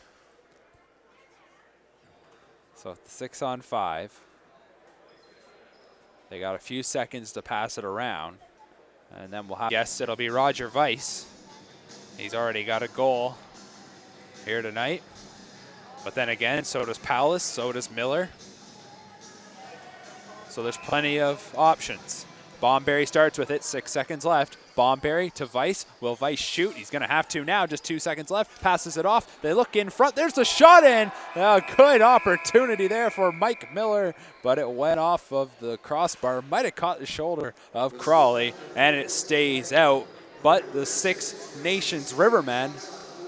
Speaker 1: So 6-on-5. They got a few seconds to pass it around. And then we'll have, yes, it'll be Roger Weiss. He's already got a goal here tonight. But then again, so does Paulus, so does Miller. So there's plenty of options. Bomberry starts with it, 6 seconds left. Bomberry to Weiss. Will Weiss shoot? He's going to have to now. Just 2 seconds left. Passes it off. They look in front. There's the shot in. A good opportunity there for Mike Miller, but it went off of the crossbar. Might have caught the shoulder of Crawley, and it stays out. But the Six Nations Rivermen,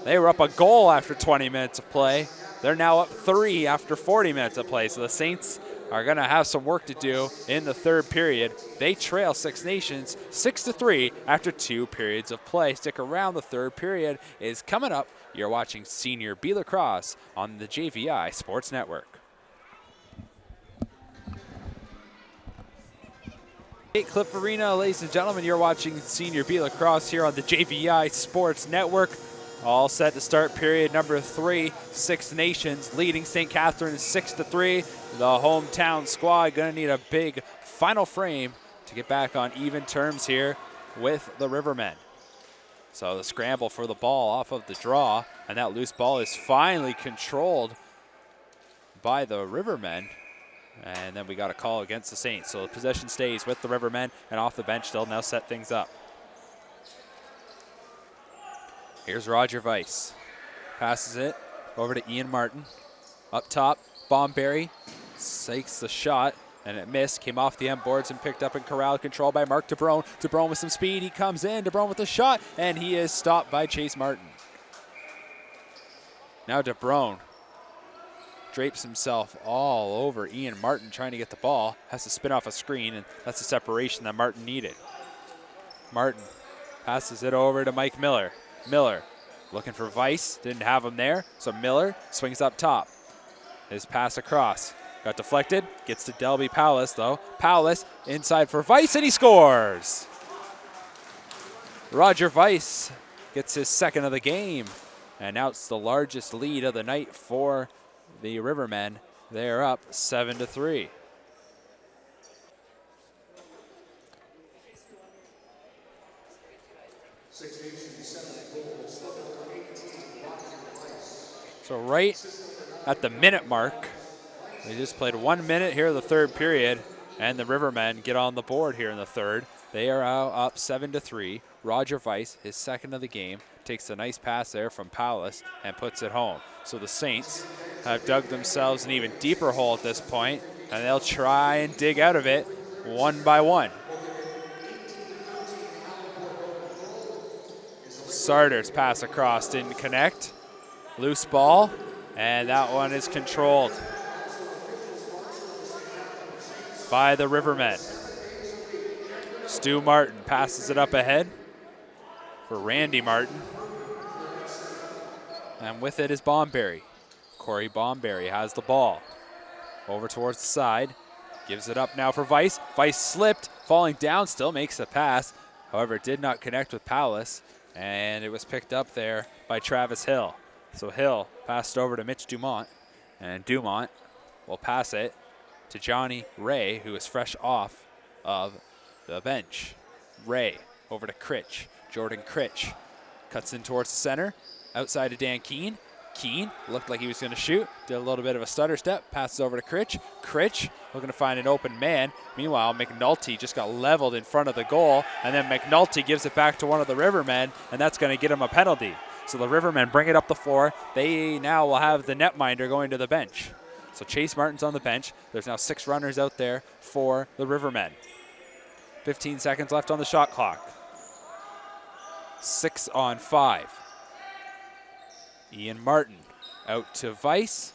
Speaker 1: they were up a goal after 20 minutes of play. They're now up 3 after 40 minutes of play. So the Saints are going to have some work to do in the third period. They trail Six Nations 6-3 after 2 periods of play. Stick around, the third period is coming up. You're watching Senior B Lacrosse on the JVI Sports Network. Cliff Arena, ladies and gentlemen, you're watching Senior B Lacrosse here on the JVI Sports Network. All set to start period number 3. Six Nations leading St. Catharines 6-3. The hometown squad going to need a big final frame to get back on even terms here with the Rivermen. So the scramble for the ball off of the draw, and that loose ball is finally controlled by the Rivermen. And then we got a call against the Saints. So the possession stays with the Rivermen, and off the bench they'll now set things up. Here's Roger Weiss. Passes it over to Ian Martin. Up top, Bomberry takes the shot, and it missed. Came off the end boards and picked up and corralled, controlled by Mark DeBrone. DeBrone with some speed. He comes in. DeBrone with a shot, and he is stopped by Chase Martin. Now DeBrone drapes himself all over Ian Martin trying to get the ball. Has to spin off a screen, and that's the separation that Martin needed. Martin passes it over to Mike Miller. Miller looking for Weiss, didn't have him there, so Miller swings up top. His pass across, got deflected, gets to Delby Powless though. Powless inside for Weiss, and he scores! Roger Weiss gets his second of the game, and now it's the largest lead of the night for the Rivermen. They are up 7-3. So right at the minute mark, they just played 1 minute here in the third period, and the Rivermen get on the board here in the third. They are up 7-3. Roger Weiss, his second of the game, takes a nice pass there from Powless and puts it home. So the Saints have dug themselves an even deeper hole at this point, and they'll try and dig out of it one by one. Sarder's pass across didn't connect. Loose ball, and that one is controlled by the Rivermen. Stu Martin passes it up ahead for Randy Martin. And with it is Bomberry. Corey Bomberry has the ball. Over towards the side. Gives it up now for Weiss. Weiss slipped, falling down, still makes the pass. However, it did not connect with Powless, and it was picked up there by Travis Hill. So Hill passed over to Mitch Dumont, and Dumont will pass it to Johnny Ray, who is fresh off of the bench. Ray over to Critch. Jordan Critch cuts in towards the center, outside to Dan Keene. Keene looked like he was going to shoot, did a little bit of a stutter step, passes over to Critch. Critch looking to find an open man. Meanwhile, McNulty just got leveled in front of the goal, and then McNulty gives it back to one of the Rivermen, and that's going to get him a penalty. So the Rivermen bring it up the floor. They now will have the netminder going to the bench. So Chase Martin's on the bench. There's now 6 runners out there for the Rivermen. 15 seconds left on the shot clock. 6 on 5. Ian Martin out to Weiss.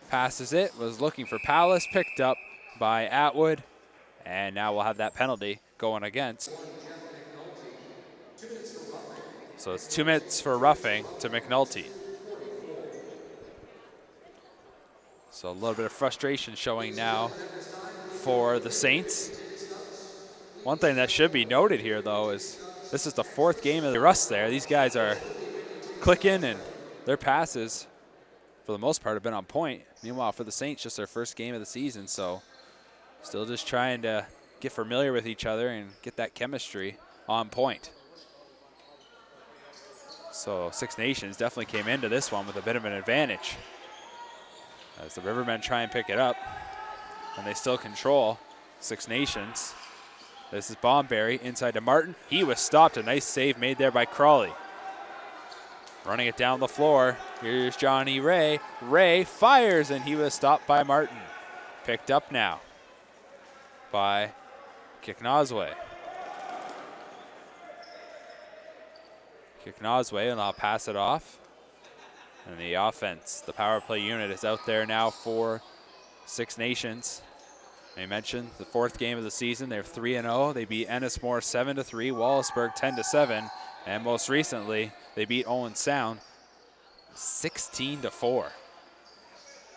Speaker 1: Passes it, was looking for Powless, picked up by Atwood. And now we'll have that penalty going against. So it's 2 minutes for roughing to McNulty. So a little bit of frustration showing now for the Saints. One thing that should be noted here, though, is this is the 4th game of the rust there. These guys are clicking, and their passes, for the most part, have been on point. Meanwhile, for the Saints, just their first game of the season, so still just trying to get familiar with each other and get that chemistry on point. So Six Nations definitely came into this one with a bit of an advantage as the Rivermen try and pick it up, and they still control Six Nations. This is Bomberry inside to Martin. He was stopped. A nice save made there by Crawley. Running it down the floor. Here's Johnny Ray. Ray fires, and he was stopped by Martin. Picked up now by Kiknazwe. Kiknazwe, and I'll pass it off. And the offense, the power play unit is out there now for Six Nations. I mentioned the 4th game of the season. They're 3-0. They beat Ennismore 7-3, Wallaceburg 10-7, and most recently they beat Owen Sound 16-4.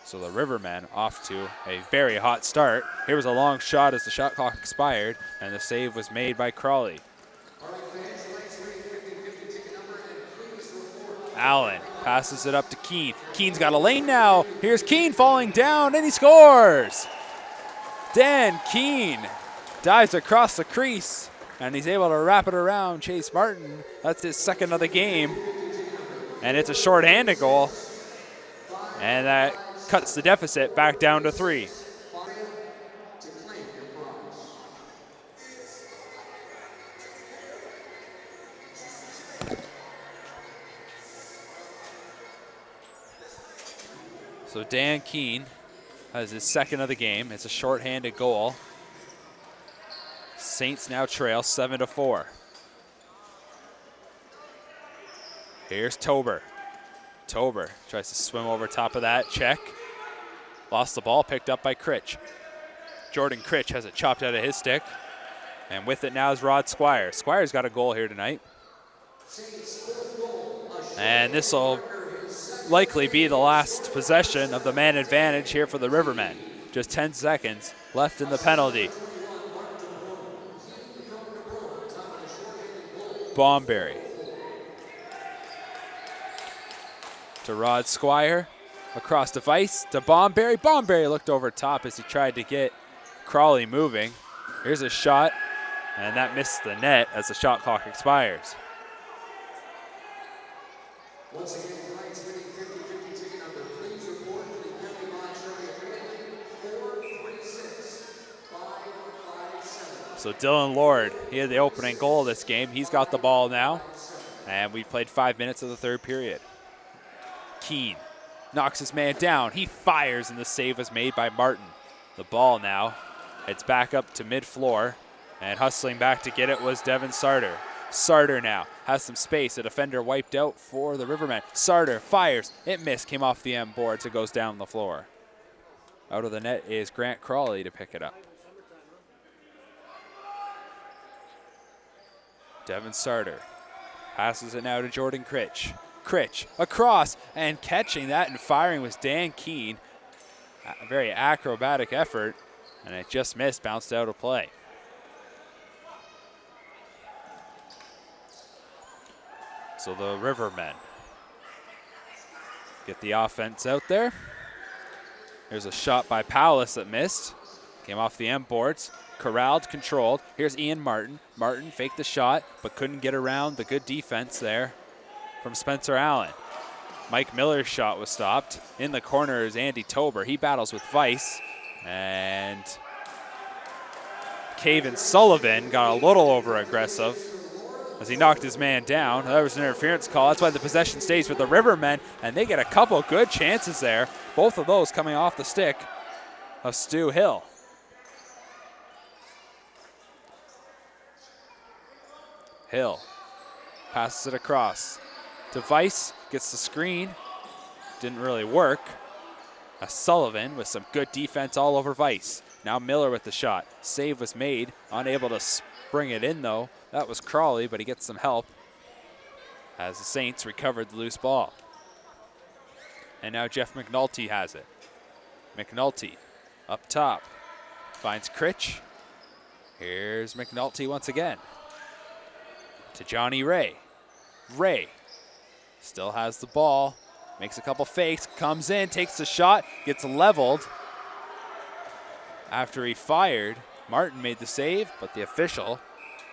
Speaker 1: So the Rivermen off to a very hot start. Here was a long shot as the shot clock expired, and the save was made by Crawley. Allen passes it up to Keene. Keene's got a lane now. Here's Keene falling down, and he scores. Dan Keene dives across the crease, and he's able to wrap it around Chase Martin. That's his 2nd of the game, and it's a short-handed goal, and that cuts the deficit back down to 3. So Dan Keene has his 2nd of the game. It's a short-handed goal. Saints now trail 7-4. Here's Tober. Tober tries to swim over top of that. Check. Lost the ball, picked up by Critch. Jordan Critch has it chopped out of his stick. And with it now is Rod Squire. Squire's got a goal here tonight. And this will likely be the last possession of the man advantage here for the Rivermen. Just 10 seconds left in the penalty. Bomberry to Rod Squire, across the ice to Bomberry. Bomberry looked over top as he tried to get Crawley moving. Here's a shot, and that missed the net as the shot clock expires. Once again, so Dylan Lord, he had the opening goal of this game. He's got the ball now, and we've played 5 minutes of the 3rd period. Keene knocks his man down. He fires, and the save was made by Martin. The ball now heads back up to mid-floor, and hustling back to get it was Devin Sarter. Sarter now has some space. A defender wiped out for the Rivermen. Sarter fires. It missed, came off the end boards. It goes down the floor. Out of the net is Grant Crawley to pick it up. Devin Sarter passes it now to Jordan Critch. Critch across, and catching that and firing was Dan Keene. A very acrobatic effort, and it just missed, bounced out of play. So the Rivermen get the offense out there. There's a shot by Powless that missed. Came off the end boards. Corralled, controlled. Here's Ian Martin. Martin faked the shot, but couldn't get around the good defense there from Spencer Allen. Mike Miller's shot was stopped. In the corner is Andy Tober. He battles with Weiss. And Caven Sullivan got a little over-aggressive as he knocked his man down. That was an interference call. That's why the possession stays with the Rivermen, and they get a couple good chances there. Both of those coming off the stick of Stu Hill. Hill passes it across to Weiss, gets the screen. Didn't really work. Sullivan with some good defense all over Weiss. Now Miller with the shot. Save was made, unable to bring it in though. That was Crawley, but he gets some help as the Saints recovered the loose ball. And now Jeff McNulty has it. McNulty up top, finds Critch. Here's McNulty once again to Johnny Ray. Ray still has the ball, makes a couple fakes, comes in, takes the shot, gets leveled. After he fired, Martin made the save, but the official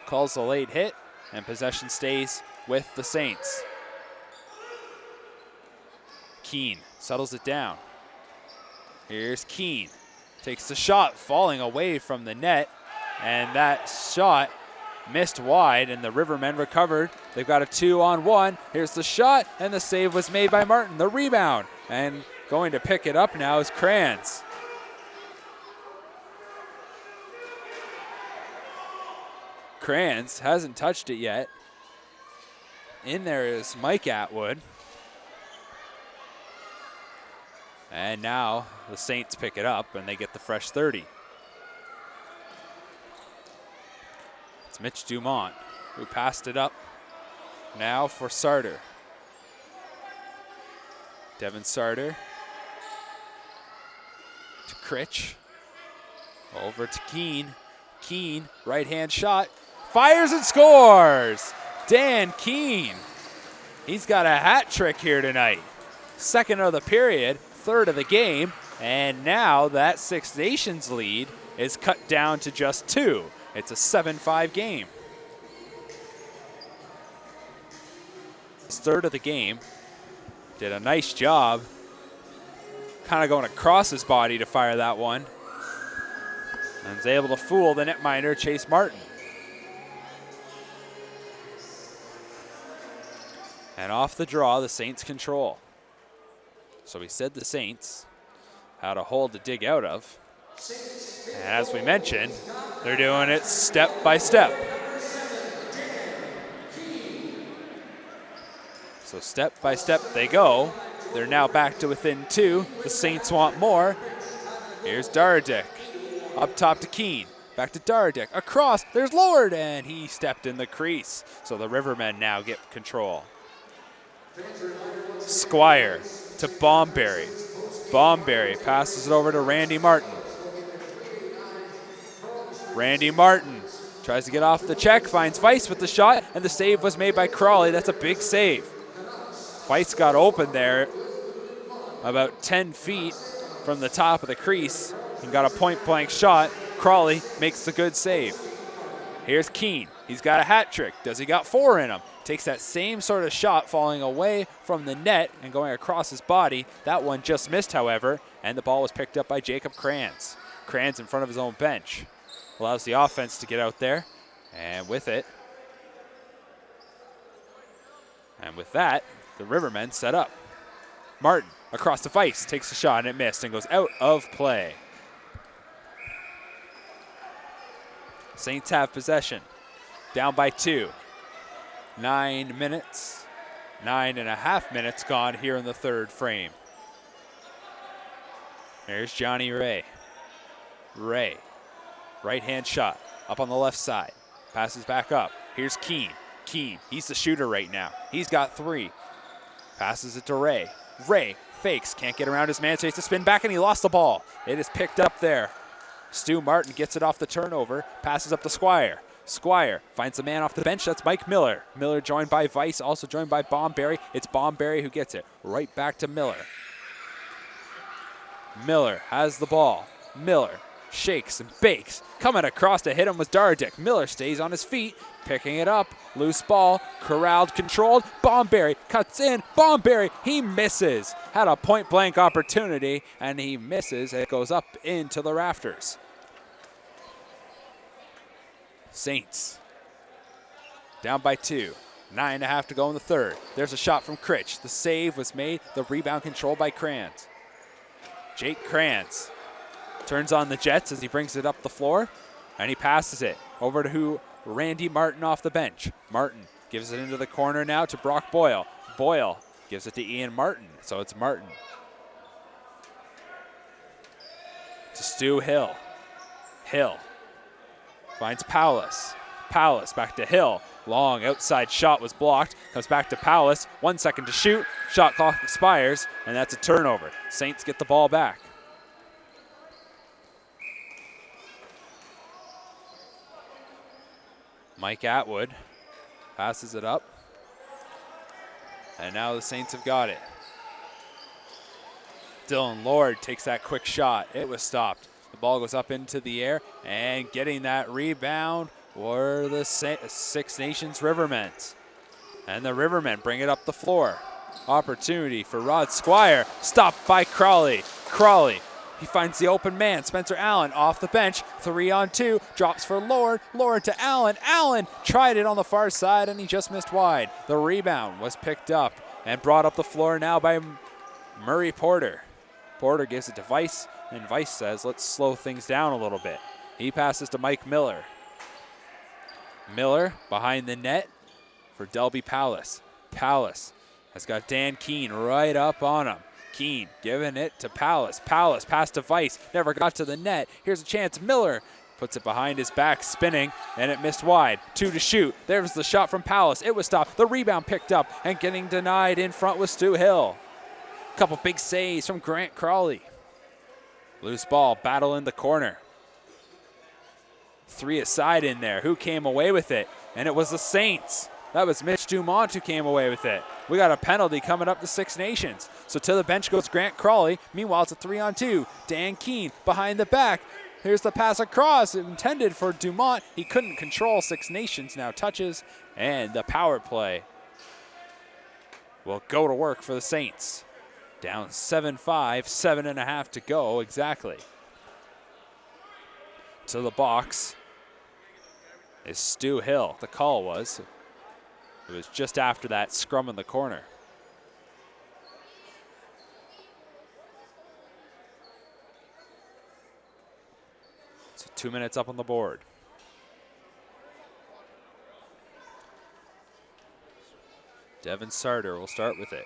Speaker 1: calls the late hit, and possession stays with the Saints. Keene settles it down. Here's Keene, takes the shot, falling away from the net, And that shot missed wide, and the Rivermen recovered. They've got a 2-on-1. Here's the shot, and the save was made by Martin. The rebound, and going to pick it up now is Kranz. Kranz hasn't touched it yet. In there is Mike Atwood. And now the Saints pick it up, and they get the fresh 30. It's Mitch Dumont who passed it up. Now for Sarter. Devin Sarter to Critch. Over to Keene. Keene, right-hand shot. Fires and scores! Dan Keene. He's got a hat trick here tonight. Second of the period, third of the game, and now that Six Nations lead is cut down to just 2. It's a 7-5 game. His third of the game. Did a nice job kind of going across his body to fire that one. And is able to fool the netminder, Chase Martin. And off the draw, the Saints control. So we said the Saints had a hole to dig out of. And as we mentioned, they're doing it step by step. So step by step they go. They're now back to within 2. The Saints want more. Here's Dardick. Up top to Keene. Back to Dardick. Across. There's Lord. And he stepped in the crease. So the Rivermen now get control. Squire to Bomberry. Bomberry passes it over to Randy Martin. Randy Martin tries to get off the check. Finds Weiss with the shot. And the save was made by Crawley. That's a big save. Weiss got open there about 10 feet from the top of the crease and got a point-blank shot. Crawley makes the good save. Here's Keene. He's got a hat trick. Does he got 4 in him? Takes that same sort of shot, falling away from the net and going across his body. That one just missed, however, and the ball was picked up by Jacob Kranz. Kranz in front of his own bench. Allows the offense to get out there, and with it, and with that, the Rivermen set up. Martin across the Weiss, takes a shot and it missed and goes out of play. Saints have possession. Down by 2. 9 minutes, 9.5 minutes gone here in the third frame. There's Johnny Ray. Ray, right-hand shot, up on the left side. Passes back up. Here's Keene. Keene, he's the shooter right now. He's got 3. Passes it to Ray. Ray fakes, can't get around his man, so he has to spin back, and he lost the ball. It is picked up there. Stu Martin gets it off the turnover, passes up to Squire. Squire finds the man off the bench. That's Mike Miller. Miller joined by Weiss, also joined by Bomberry. It's Bomberry who gets it right back to Miller. Miller has the ball. Miller shakes and bakes. Coming across to hit him was Dardick. Miller stays on his feet, picking it up. Loose ball, corralled, controlled. Bomberry cuts in. Bomberry, he misses. Had a point-blank opportunity, and he misses. It goes up into the rafters. Saints down by 2. 9.5 to go in the third. There's a shot from Critch. The save was made. The rebound controlled by Kranz. Jake Kranz turns on the Jets as he brings it up the floor, and he passes it over to Randy Martin off the bench. Martin gives it into the corner now to Brock Boyle. Boyle gives it to Ian Martin, so it's Martin. To Stu Hill. Hill finds Powless. Powless back to Hill. Long outside shot was blocked. Comes back to Powless. 1 second to shoot. Shot clock expires, and that's a turnover. Saints get the ball back. Mike Atwood passes it up. And now the Saints have got it. Dylan Lord takes that quick shot. It was stopped. The ball goes up into the air, and getting that rebound were the Six Nations Rivermen. And the Rivermen bring it up the floor. Opportunity for Rod Squire. Stopped by Crawley. Crawley, He finds the open man. Spencer Allen off the bench. 3-on-2. Drops for Lord. Lord to Allen. Allen tried it on the far side, and he just missed wide. The rebound was picked up and brought up the floor now by Murray Porter. Porter gives it to Weiss, and Weiss says, let's slow things down a little bit. He passes to Mike Miller. Miller behind the net for Delby Palace. Palace has got Dan Keene right up on him. Keene giving it to Palace. Palace pass to Weiss. Never got to the net. Here's a chance. Miller puts it behind his back, spinning, and it missed wide. 2 to shoot. There's the shot from Palace. It was stopped. The rebound picked up, and getting denied in front was Stu Hill. Couple big saves from Grant Crawley. Loose ball, battle in the corner. 3 aside in there. Who came away with it? And it was the Saints. That was Mitch Dumont who came away with it. We got a penalty coming up to Six Nations. So to the bench goes Grant Crawley. Meanwhile, it's a 3-on-2. Dan Keene behind the back. Here's the pass across, intended for Dumont. He couldn't control. Six Nations now touches, and the power play will go to work for the Saints. Down 7-5, 7.5 to go exactly. To the box is Stu Hill. The call was. It was just after that scrum in the corner. So 2 minutes up on the board. Devin Sarter will start with it.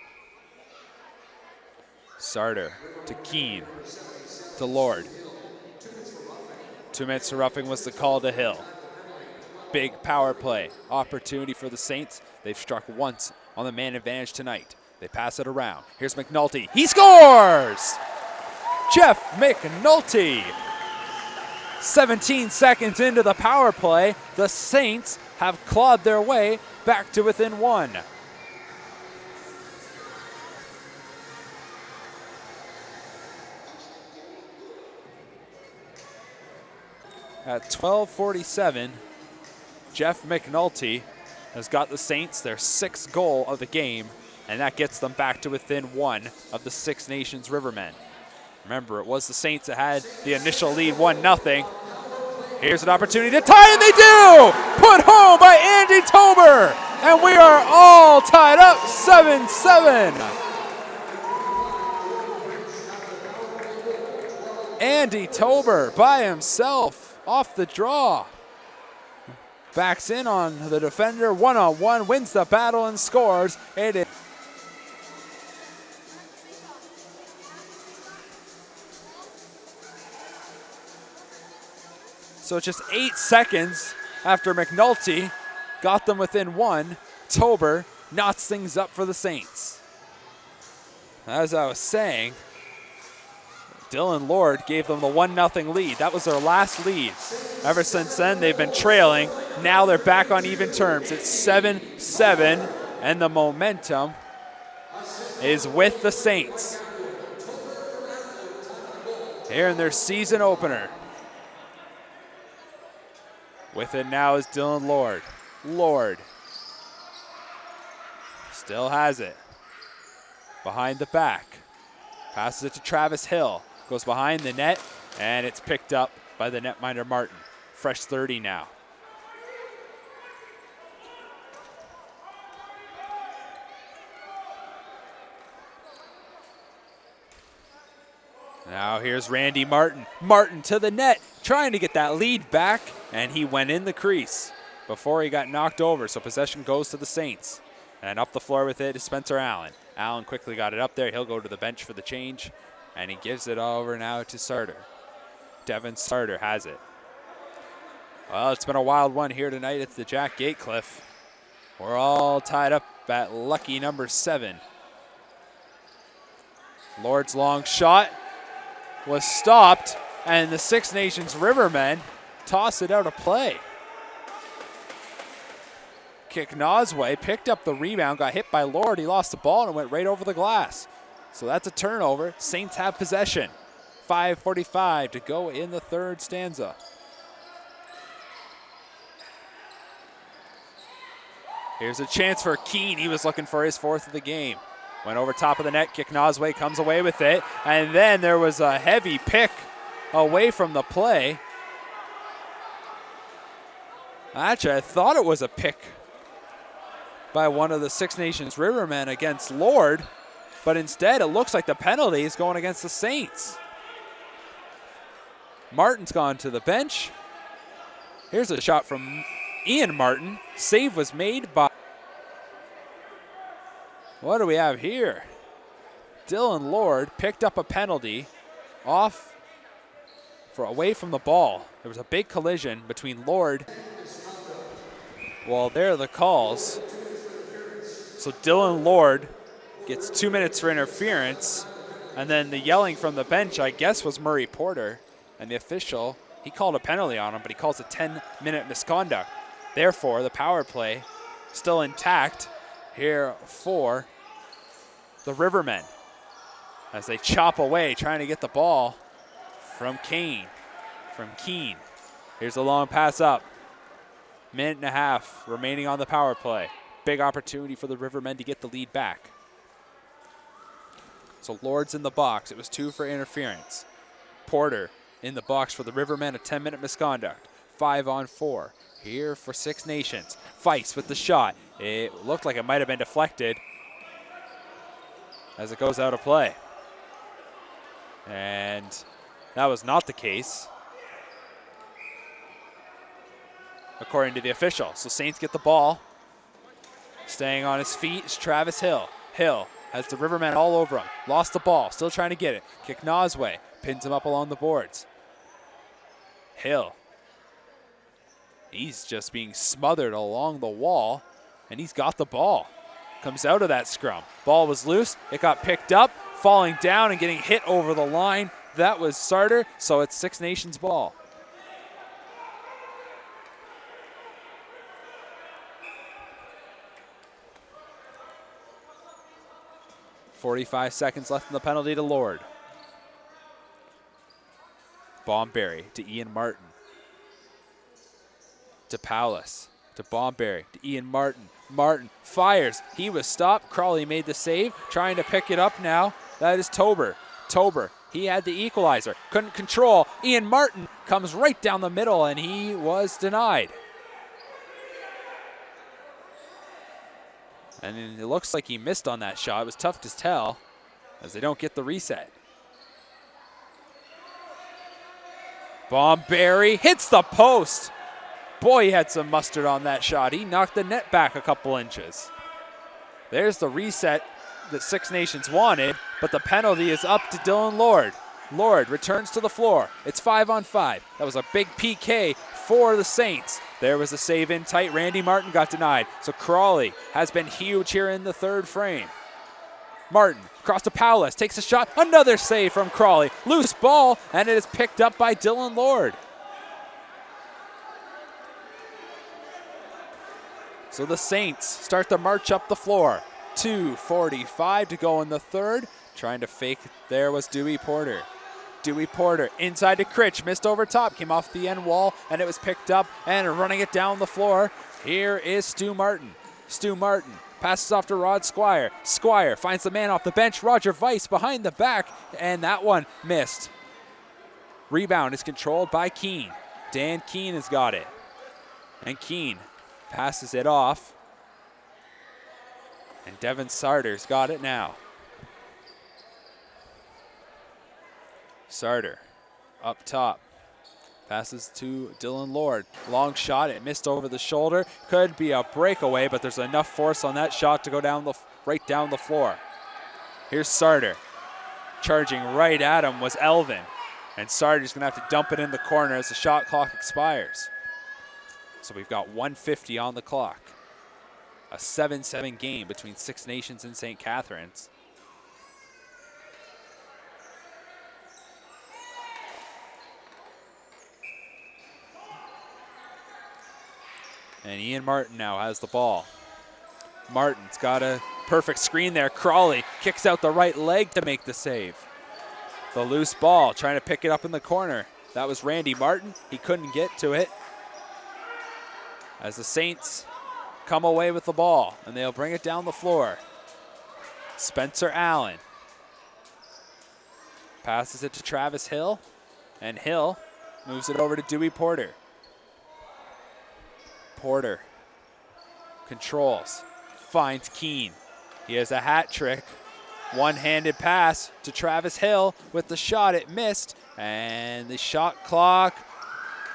Speaker 1: Sarter to Keene to Lord. 2 minutes of roughing was the call to Hill. Big power play opportunity for the Saints. They've struck once on the man advantage tonight. They pass it around. Here's McNulty. He scores! Jeff McNulty. 17 seconds into the power play, the Saints have clawed their way back to within 1. At 12:47, Jeff McNulty has got the Saints their 6th goal of the game, and that gets them back to within 1 of the Six Nations Rivermen. Remember, it was the Saints that had the initial lead 1-0. Here's an opportunity to tie, and they do! Put home by Andy Tober, and we are all tied up 7-7. Andy Tober by himself off the draw. Backs in on the defender, 1-on-1, wins the battle and scores. It is so just 8 seconds after McNulty got them within 1, Tober knots things up for the Saints. As I was saying, Dylan Lord gave them the 1-0 lead. That was their last lead. Ever since then, they've been trailing. Now they're back on even terms. It's 7-7, and the momentum is with the Saints here in their season opener. With it now is Dylan Lord. Lord still has it. Behind the back. Passes it to Travis Hill. Goes behind the net, and it's picked up by the netminder Martin. Fresh 30 now. Now here's Randy Martin. Martin to the net, trying to get that lead back, and he went in the crease before he got knocked over, so possession goes to the Saints. And up the floor with it is Spencer Allen. Allen quickly got it up there. He'll go to the bench for the change, and he gives it over now to Sarter. Devin Sarter has it. Well, it's been a wild one here tonight at the Jack Gatecliff. We're all tied up at lucky number 7. Lord's long shot was stopped, and the Six Nations Rivermen toss it out of play. Kick Nosway, picked up the rebound, got hit by Lord. He lost the ball and it went right over the glass. So that's a turnover. Saints have possession. 5:45 to go in the third stanza. Here's a chance for Keene. He was looking for his 4th of the game. Went over top of the net. Kiknazwe comes away with it. And then there was a heavy pick away from the play. Actually, I thought it was a pick by one of the Six Nations Rivermen against Lord, but instead it looks like the penalty is going against the Saints. Martin's gone to the bench. Here's a shot from Ian Martin. Save was made by... What do we have here? Dylan Lord picked up a penalty away from the ball. There was a big collision between Lord. Well, there are the calls. So Dylan Lord gets 2 minutes for interference. And then the yelling from the bench, I guess, was Murray Porter. And the official, he called a penalty on him, but he calls a 10-minute misconduct. Therefore, the power play still intact here for the Rivermen as they chop away, trying to get the ball from Keene. Here's a long pass up. Minute and a half remaining on the power play. Big opportunity for the Rivermen to get the lead back. So Lord's in the box. It was 2 for interference. Porter in the box for the Rivermen, a 10-minute misconduct. 5-on-4 here for Six Nations. Weiss with the shot. It looked like it might have been deflected as it goes out of play. And that was not the case, according to the official. So Saints get the ball. Staying on his feet is Travis Hill. Hill has the Rivermen all over him. Lost the ball, still trying to get it. Kiknazwe pins him up along the boards. Hill. He's just being smothered along the wall, and he's got the ball. Comes out of that scrum. Ball was loose. It got picked up, falling down and getting hit over the line. That was Sarter, so it's Six Nations ball. .45 seconds left in the penalty to Lord. Bomberry to Ian Martin. To Paulus. To Bomberry. To Ian Martin. Martin fires. He was stopped. Crawley made the save. Trying to pick it up now. That is Tober. He had the equalizer. Couldn't control. Ian Martin comes right down the middle, and he was denied. And it looks like he missed on that shot. It was tough to tell as they don't get the reset. Bomberry hits the post. Boy, he had some mustard on that shot. He knocked the net back a couple inches. There's the reset that Six Nations wanted, but the penalty is up to Dylan Lord. Lord returns to the floor. It's 5-on-5. That was a big PK for the Saints. There was a save in tight. Randy Martin got denied. So Crawley has been huge here in the third frame. Martin across to Paulus, takes a shot. Another save from Crawley. Loose ball, and it is picked up by Dylan Lord. So the Saints start to march up the floor. 2:45 to go in the third. Trying to fake there was Dewey Porter. Dewey Porter inside to Critch, missed over top, came off the end wall, and it was picked up and running it down the floor. Here is Stu Martin. Stu Martin passes off to Rod Squire. Squire finds the man off the bench, Roger Weiss behind the back, and that one missed. Rebound is controlled by Keene. Dan Keene has got it. And Keene passes it off. And Devin Sarter's got it now. Sarter up top. Passes to Dylan Lord. Long shot. It missed over the shoulder. Could be a breakaway, but there's enough force on that shot to go down right down the floor. Here's Sarter. Charging right at him was Elvin. And Sarter's going to have to dump it in the corner as the shot clock expires. So we've got 1:50 on the clock. A 7-7 game between Six Nations and St. Catharines. And Ian Martin now has the ball. Martin's got a perfect screen there. Crawley kicks out the right leg to make the save. The loose ball, trying to pick it up in the corner. That was Randy Martin. He couldn't get to it. As the Saints come away with the ball, and they'll bring it down the floor. Spencer Allen passes it to Travis Hill, and Hill moves it over to Dewey Porter. Porter controls, finds Keene. He has a hat trick. One-handed pass to Travis Hill with the shot. It missed, and the shot clock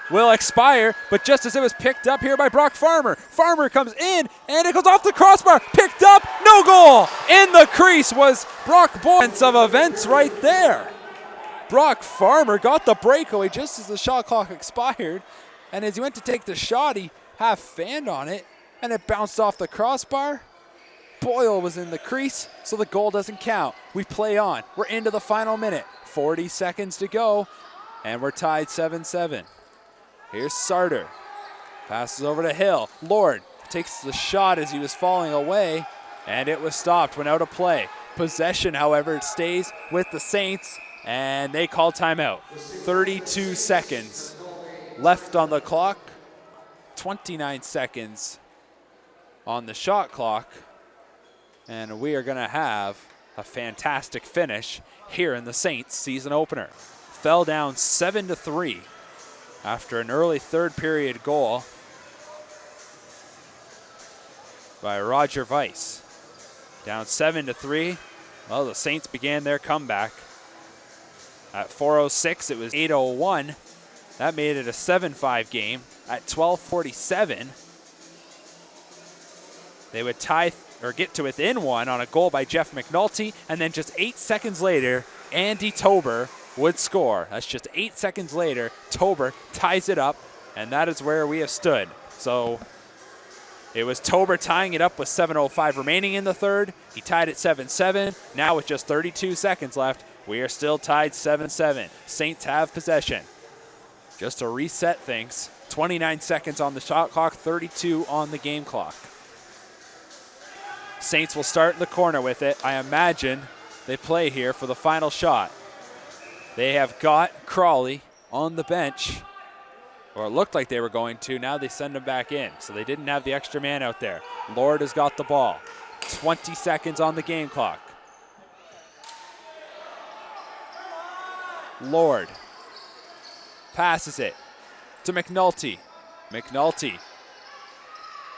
Speaker 1: will expire, but just as it was picked up here by Brock Farmer, Farmer comes in, and it goes off the crossbar, picked up, no goal! In the crease was Brock Boyce of events right there. Brock Farmer got the breakaway just as the shot clock expired, and as he went to take the shot, he half fanned on it, and it bounced off the crossbar. Boyle was in the crease, so the goal doesn't count. We play on. We're into the final minute. 40 seconds to go, and we're tied 7-7. Here's Sarter. Passes over to Hill. Lord takes the shot as he was falling away, and it was stopped, went out of play. Possession, however, stays with the Saints, and they call timeout. 32 seconds left on the clock. 29 seconds on the shot clock. And we are going to have a fantastic finish here in the Saints season opener. Fell down 7-3 after an early third period goal by Roger Weiss. Down 7-3. Well, the Saints began their comeback. At 4:06, it was 8:01. That made it a 7-5 game. At 12:47, they would tie or get to within one on a goal by Jeff McNulty, and then just 8 seconds later, Andy Tober would score. That's just 8 seconds later. Tober ties it up, and that is where we have stood. So it was Tober tying it up with 7:05 remaining in the third. He tied it 7-7. Now with just 32 seconds left, we are still tied 7-7. Saints have possession. Just to reset things, 29 seconds on the shot clock, 32 on the game clock. Saints will start in the corner with it. I imagine they play here for the final shot. They have got Crawley on the bench, or it looked like they were going to. Now they send him back in, so they didn't have the extra man out there. Lord has got the ball. 20 seconds on the game clock. Lord passes it to McNulty. McNulty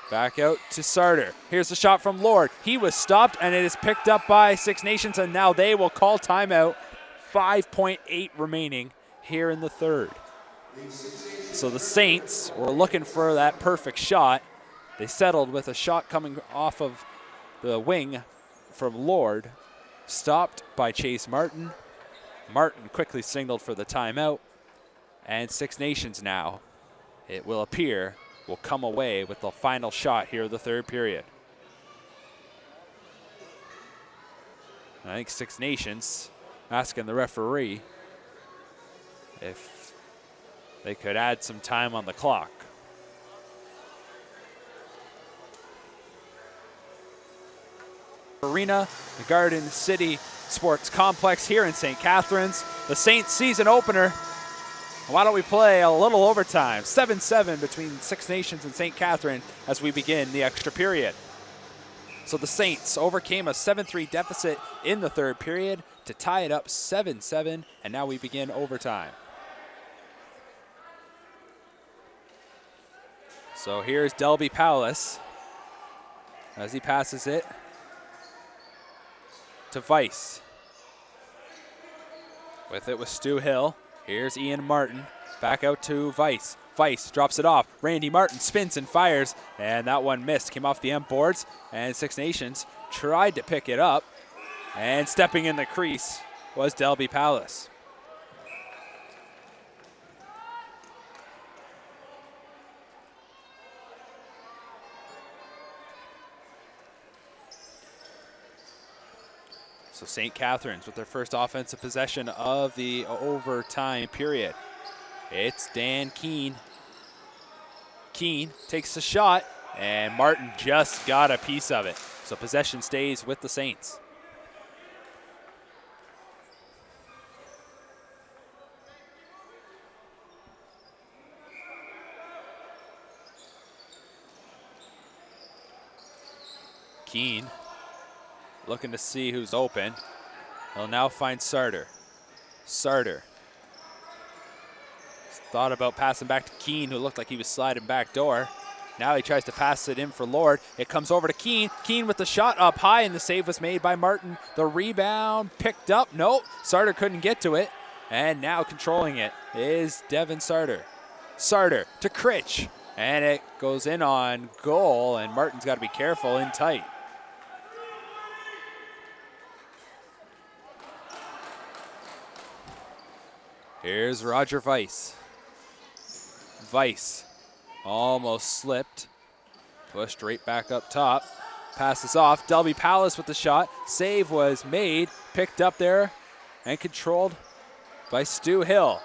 Speaker 1: back out to Sarter. Here's the shot from Lord. He was stopped, and it is picked up by Six Nations, and now they will call timeout. 5.8 remaining here in the third. So the Saints were looking for that perfect shot. They settled with a shot coming off of the wing from Lord, stopped by Chase Martin. Martin quickly signaled for the timeout, and Six Nations now, it will appear, will come away with the final shot here of the third period. I think Six Nations asking the referee if they could add some time on the clock. Arena, the Garden City Sports Complex here in St. Catharines. The Saints season opener. Why don't we play a little overtime? 7-7 between Six Nations and St. Catharines as we begin the extra period. So the Saints overcame a 7-3 deficit in the third period to tie it up 7-7, and now we begin overtime. So here's Delby Powless as he passes it to Weiss. With it was Stu Hill. Here's Ian Martin, back out to Weiss. Weiss drops it off. Randy Martin spins and fires, and that one missed. Came off the end boards, and Six Nations tried to pick it up, and stepping in the crease was Delby Powless. So St. Catharines with their first offensive possession of the overtime period. It's Dan Keene. Keene takes the shot, and Martin just got a piece of it. So possession stays with the Saints. Keene looking to see who's open. He'll now find Sarter. Sarter thought about passing back to Keene, who looked like he was sliding back door. Now he tries to pass it in for Lord. It comes over to Keene. Keene with the shot up high, and the save was made by Martin. The rebound picked up. Nope, Sarter couldn't get to it. And now controlling it is Devin Sarter. Sarter to Critch. And it goes in on goal, and Martin's got to be careful in tight. Here's Roger Weiss. Weiss almost slipped. Pushed right back up top. Passes off. Delby Palace with the shot. Save was made. Picked up there and controlled by Stu Hill.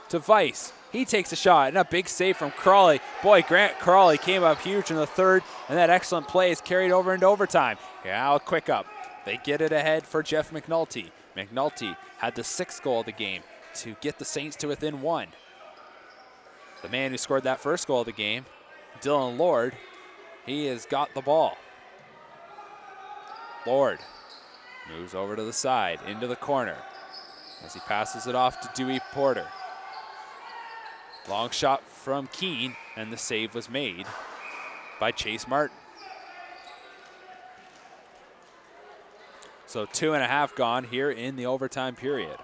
Speaker 1: To Weiss. He takes a shot, and a big save from Crawley. Boy, Grant Crawley came up huge in the third, and that excellent play is carried over into overtime. Now a quick up. They get it ahead for Jeff McNulty. McNulty had the 6th goal of the game to get the Saints to within 1. The man who scored that first goal of the game, Dylan Lord, he has got the ball. Lord moves over to the side, into the corner, as he passes it off to Dewey Porter. Long shot from Keene, and the save was made by Chase Martin. So 2.5 gone here in the overtime period.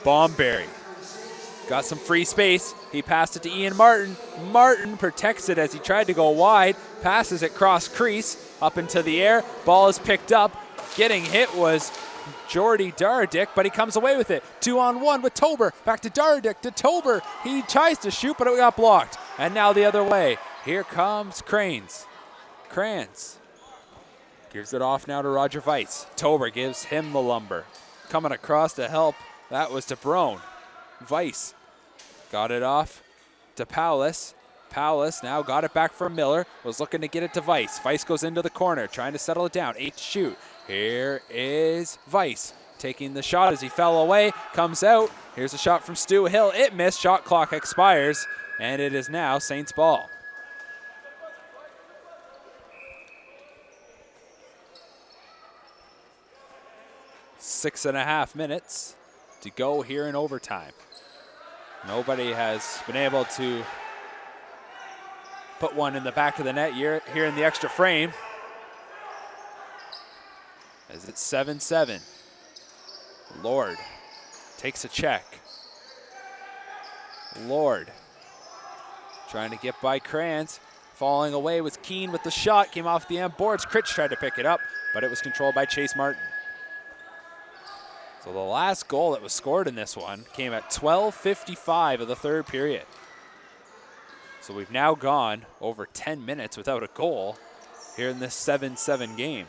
Speaker 1: Bomberry got some free space. He passed it to Ian Martin. Martin protects it as he tried to go wide. Passes it cross crease up into the air. Ball is picked up. Getting hit was Jordy Daradick, but he comes away with it. 2-on-1 with Tober. Back to Daradick, to Tober. He tries to shoot, but it got blocked. And now the other way. Here comes Cranes. Kranz gives it off now to Roger Weiss. Tober gives him the lumber. Coming across to help. That was to Brown. Weiss got it off to Powless. Powless now got it back from Miller. Was looking to get it to Weiss. Weiss goes into the corner, trying to settle it down. 8 to shoot. Here is Weiss taking the shot as he fell away. Comes out. Here's a shot from Stu Hill. It missed. Shot clock expires. And it is now Saints ball. Six and a half minutes to go here in overtime. Nobody has been able to put one in the back of the net here in the extra frame. As it's 7-7. Lord takes a check. Lord trying to get by Kranz. Falling away was Keene with the shot. Came off the end boards. Critch tried to pick it up, but it was controlled by Chase Martin. So the last goal that was scored in this one came at 12:55 of the third period. So we've now gone over 10 minutes without a goal here in this 7-7 game.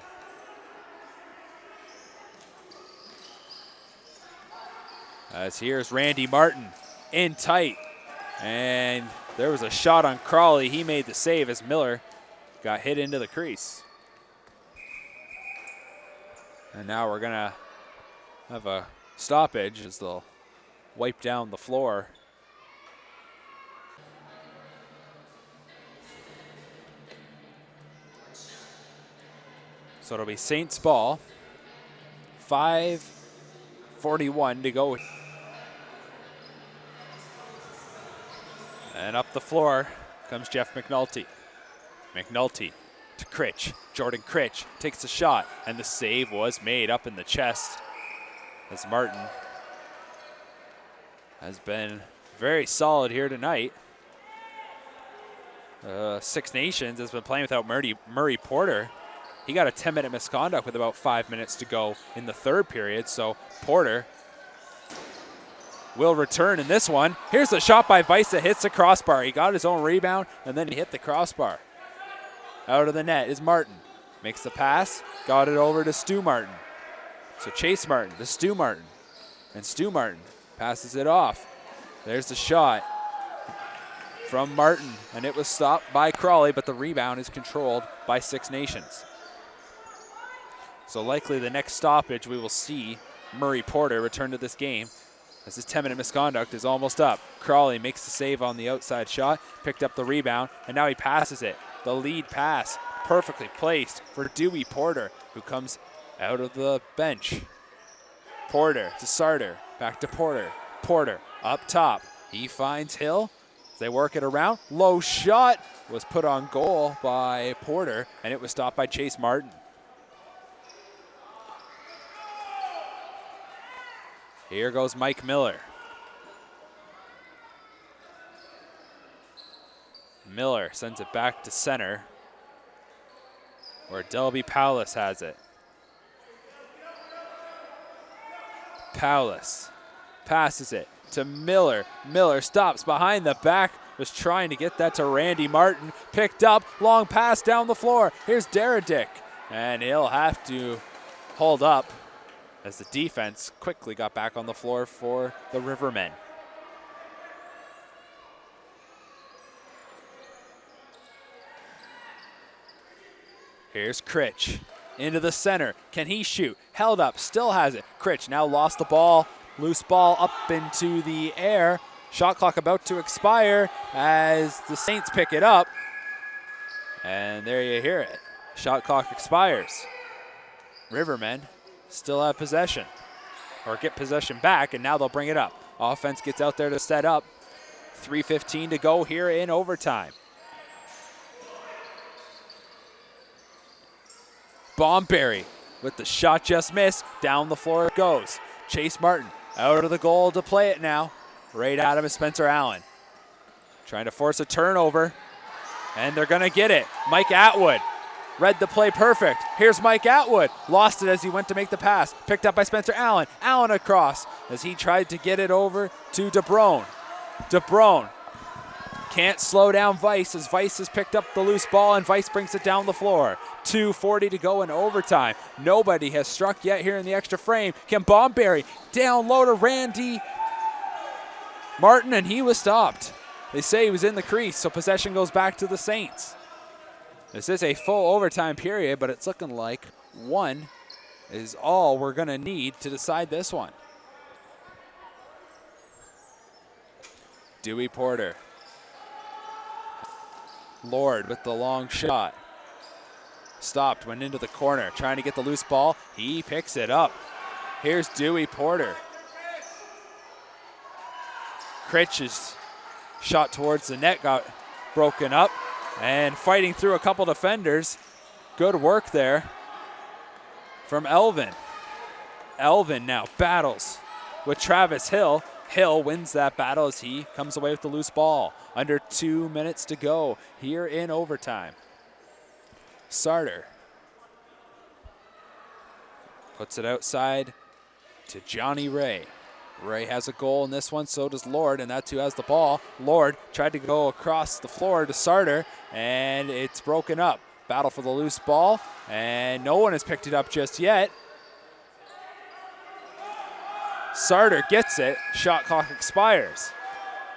Speaker 1: As here's Randy Martin in tight. And there was a shot on Crawley. He made the save as Miller got hit into the crease. And now we're going to have a stoppage as they'll wipe down the floor. So it'll be Saints ball. 5:41 to go. And up the floor comes Jeff McNulty. McNulty to Critch. Jordan Critch takes the shot, and the save was made up in the chest as Martin has been very solid here tonight. Six Nations has been playing without Murray Porter. He got a 10-minute misconduct with about 5 minutes to go in the third period, so Porter will return in this one. Here's the shot by Weiss that hits the crossbar. He got his own rebound, and then he hit the crossbar. Out of the net is Martin. Makes the pass, got it over to Stu Martin. So Chase Martin to Stu Martin. And Stu Martin passes it off. There's the shot from Martin, and it was stopped by Crawley, but the rebound is controlled by Six Nations. So likely the next stoppage we will see Murray Porter return to this game as his 10-minute misconduct is almost up. Crawley makes the save on the outside shot, picked up the rebound, and now he passes it. The lead pass perfectly placed for Dewey Porter, who comes out of the bench. Porter to Sarter, back to Porter. Porter up top. He finds Hill. They work it around. Low shot was put on goal by Porter, and it was stopped by Chase Martin. Here goes Mike Miller. Miller sends it back to center, where Delby Powless has it. Powless passes it to Miller. Miller stops behind the back, was trying to get that to Randy Martin. Picked up, long pass down the floor. Here's Deredick, and he'll have to hold up as the defense quickly got back on the floor for the Rivermen. Here's Critch into the center. Can he shoot? Held up, still has it. Critch now lost the ball. Loose ball up into the air. Shot clock about to expire as the Saints pick it up. And there you hear it. Shot clock expires. Rivermen still have possession, or get possession back, and now they'll bring it up. Offense gets out there to set up. 3:15 to go here in overtime. Bomberry with the shot just missed. Down the floor it goes. Chase Martin out of the goal to play it now. Right at him is Spencer Allen. Trying to force a turnover, and they're going to get it. Mike Atwood read the play perfect. Here's Mike Atwood. Lost it as he went to make the pass. Picked up by Spencer Allen. Allen across as he tried to get it over to DeBrone. DeBrone can't slow down Weiss as Weiss has picked up the loose ball, and Weiss brings it down the floor. 2:40 to go in overtime. Nobody has struck yet here in the extra frame. Can Bomberry down low to Randy Martin, and he was stopped. They say he was in the crease, so possession goes back to the Saints. This is a full overtime period, but it's looking like one is all we're going to need to decide this one. Dewey Porter. Lord with the long shot. Stopped, went into the corner, trying to get the loose ball. He picks it up. Here's Dewey Porter. Critch's shot towards the net got broken up, and fighting through a couple defenders. Good work there from Elvin. Elvin now battles with Travis Hill. Hill wins that battle as he comes away with the loose ball. Under 2 minutes to go here in overtime. Sarter puts it outside to Johnny Ray. Ray has a goal in this one, so does Lord, and that's who has the ball. Lord tried to go across the floor to Sarter, and it's broken up. Battle for the loose ball, and no one has picked it up just yet. Sarter gets it. Shot clock expires.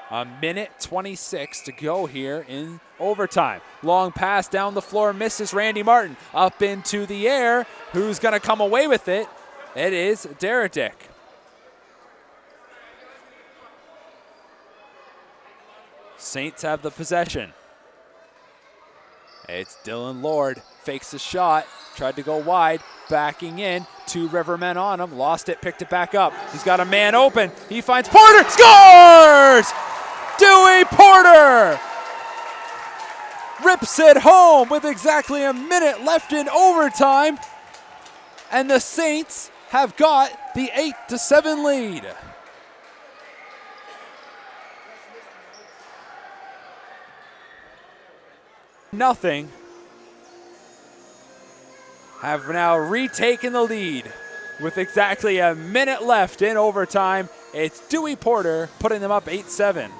Speaker 1: 1:26 to go here in overtime. Long pass down the floor, misses Randy Martin. Up into the air. Who's going to come away with it? It is Deredick. Saints have the possession. It's Dylan Lord. Fakes the shot. Tried to go wide. Backing in. 2 Rivermen on him. Lost it. Picked it back up. He's got a man open. He finds Porter. Scores! Dewey Porter rips it home with exactly a minute left in overtime. And the Saints have got the 8-7 lead. Nothing. Have now retaken the lead with exactly a minute left in overtime. It's Dewey Porter putting them up 8-7.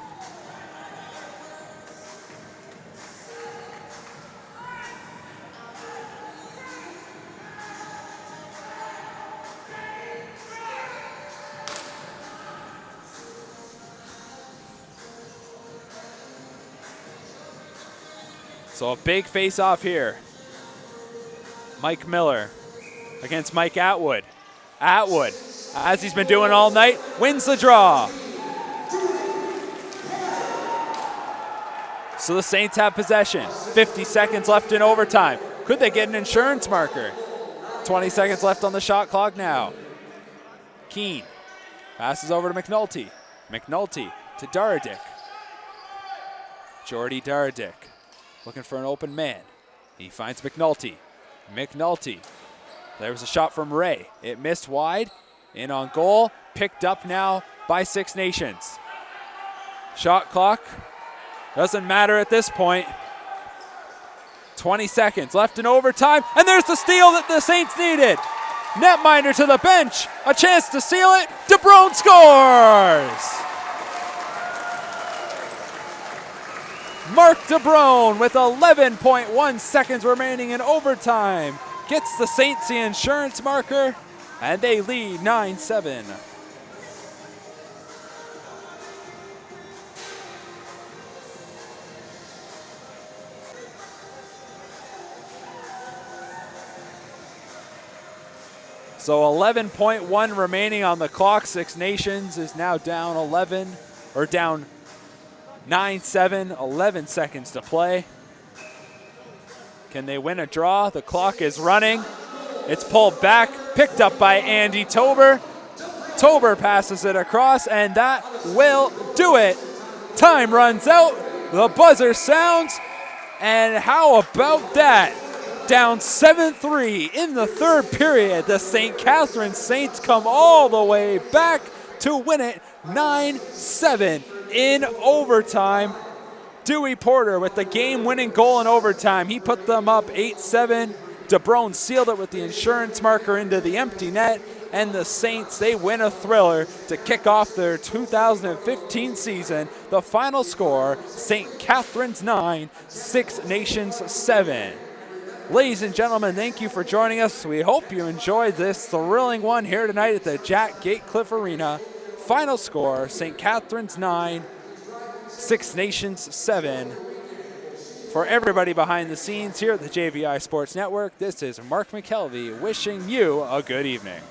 Speaker 1: So a big face-off here. Mike Miller against Mike Atwood. Atwood, as he's been doing all night, wins the draw. So the Saints have possession. 50 seconds left in overtime. Could they get an insurance marker? 20 seconds left on the shot clock now. Keene passes over to McNulty. McNulty to Daradick. Jordy Daradick looking for an open man. He finds McNulty. McNulty. There was a shot from Ray. It missed wide. In on goal. Picked up now by Six Nations. Shot clock doesn't matter at this point. 20 seconds left in overtime, and there's the steal that the Saints needed. Netminder to the bench, a chance to seal it. DeBrone scores! Mark DeBrone with 11.1 seconds remaining in overtime gets the Saints the insurance marker, and they lead 9-7. So 11.1 remaining on the clock. Six Nations is now down 9-7, 11 seconds to play. Can they win a draw? The clock is running. It's pulled back, picked up by Andy Tober. Tober passes it across, and that will do it. Time runs out, the buzzer sounds, and how about that? Down 7-3 in the third period. The St. Catharines Saints come all the way back to win it 9-7 in overtime. Dewey Porter with the game-winning goal in overtime. He put them up 8-7. DeBrone sealed it with the insurance marker into the empty net. And the Saints, they win a thriller to kick off their 2015 season. The final score, St. Catharines 9, Six Nations 7. Ladies and gentlemen, thank you for joining us. We hope you enjoyed this thrilling one here tonight at the Jack Gatecliff Arena. Final score, St. Catharines 9, Six Nations 7. For everybody behind the scenes here at the JVI Sports Network, this is Mark McKelvey wishing you a good evening.